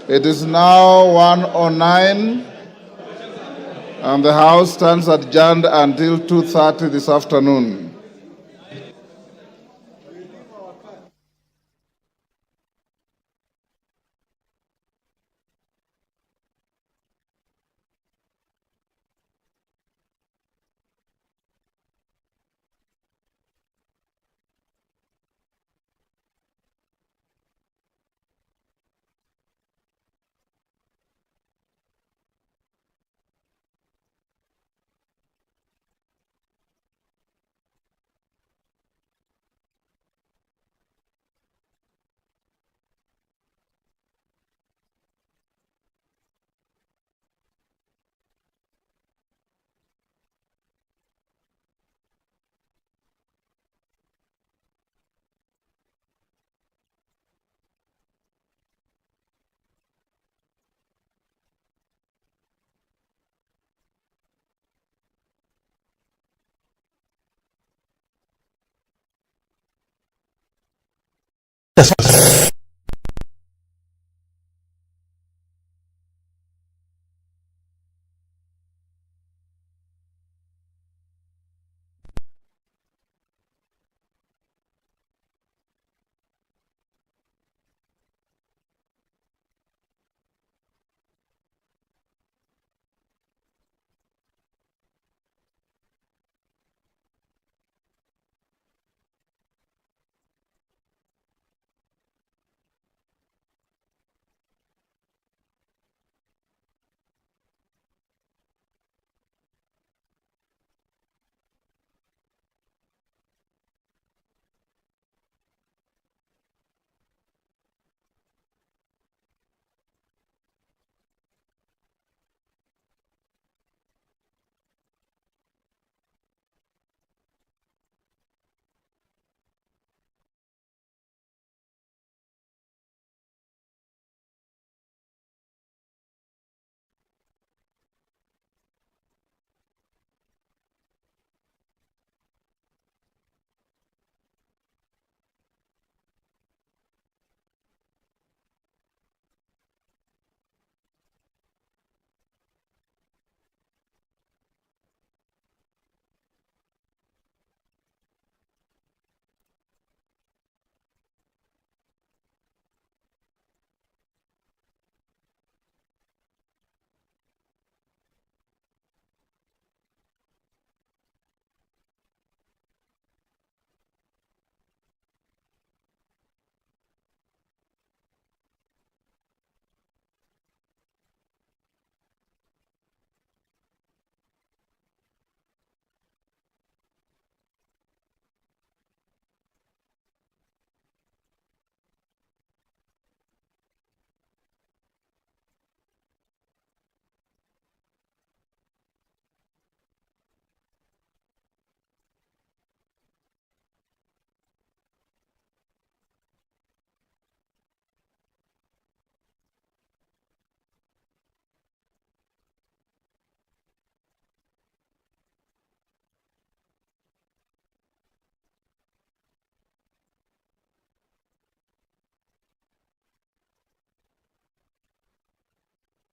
It is now 1:09 and the House stands adjourned until 2:30 this afternoon. That's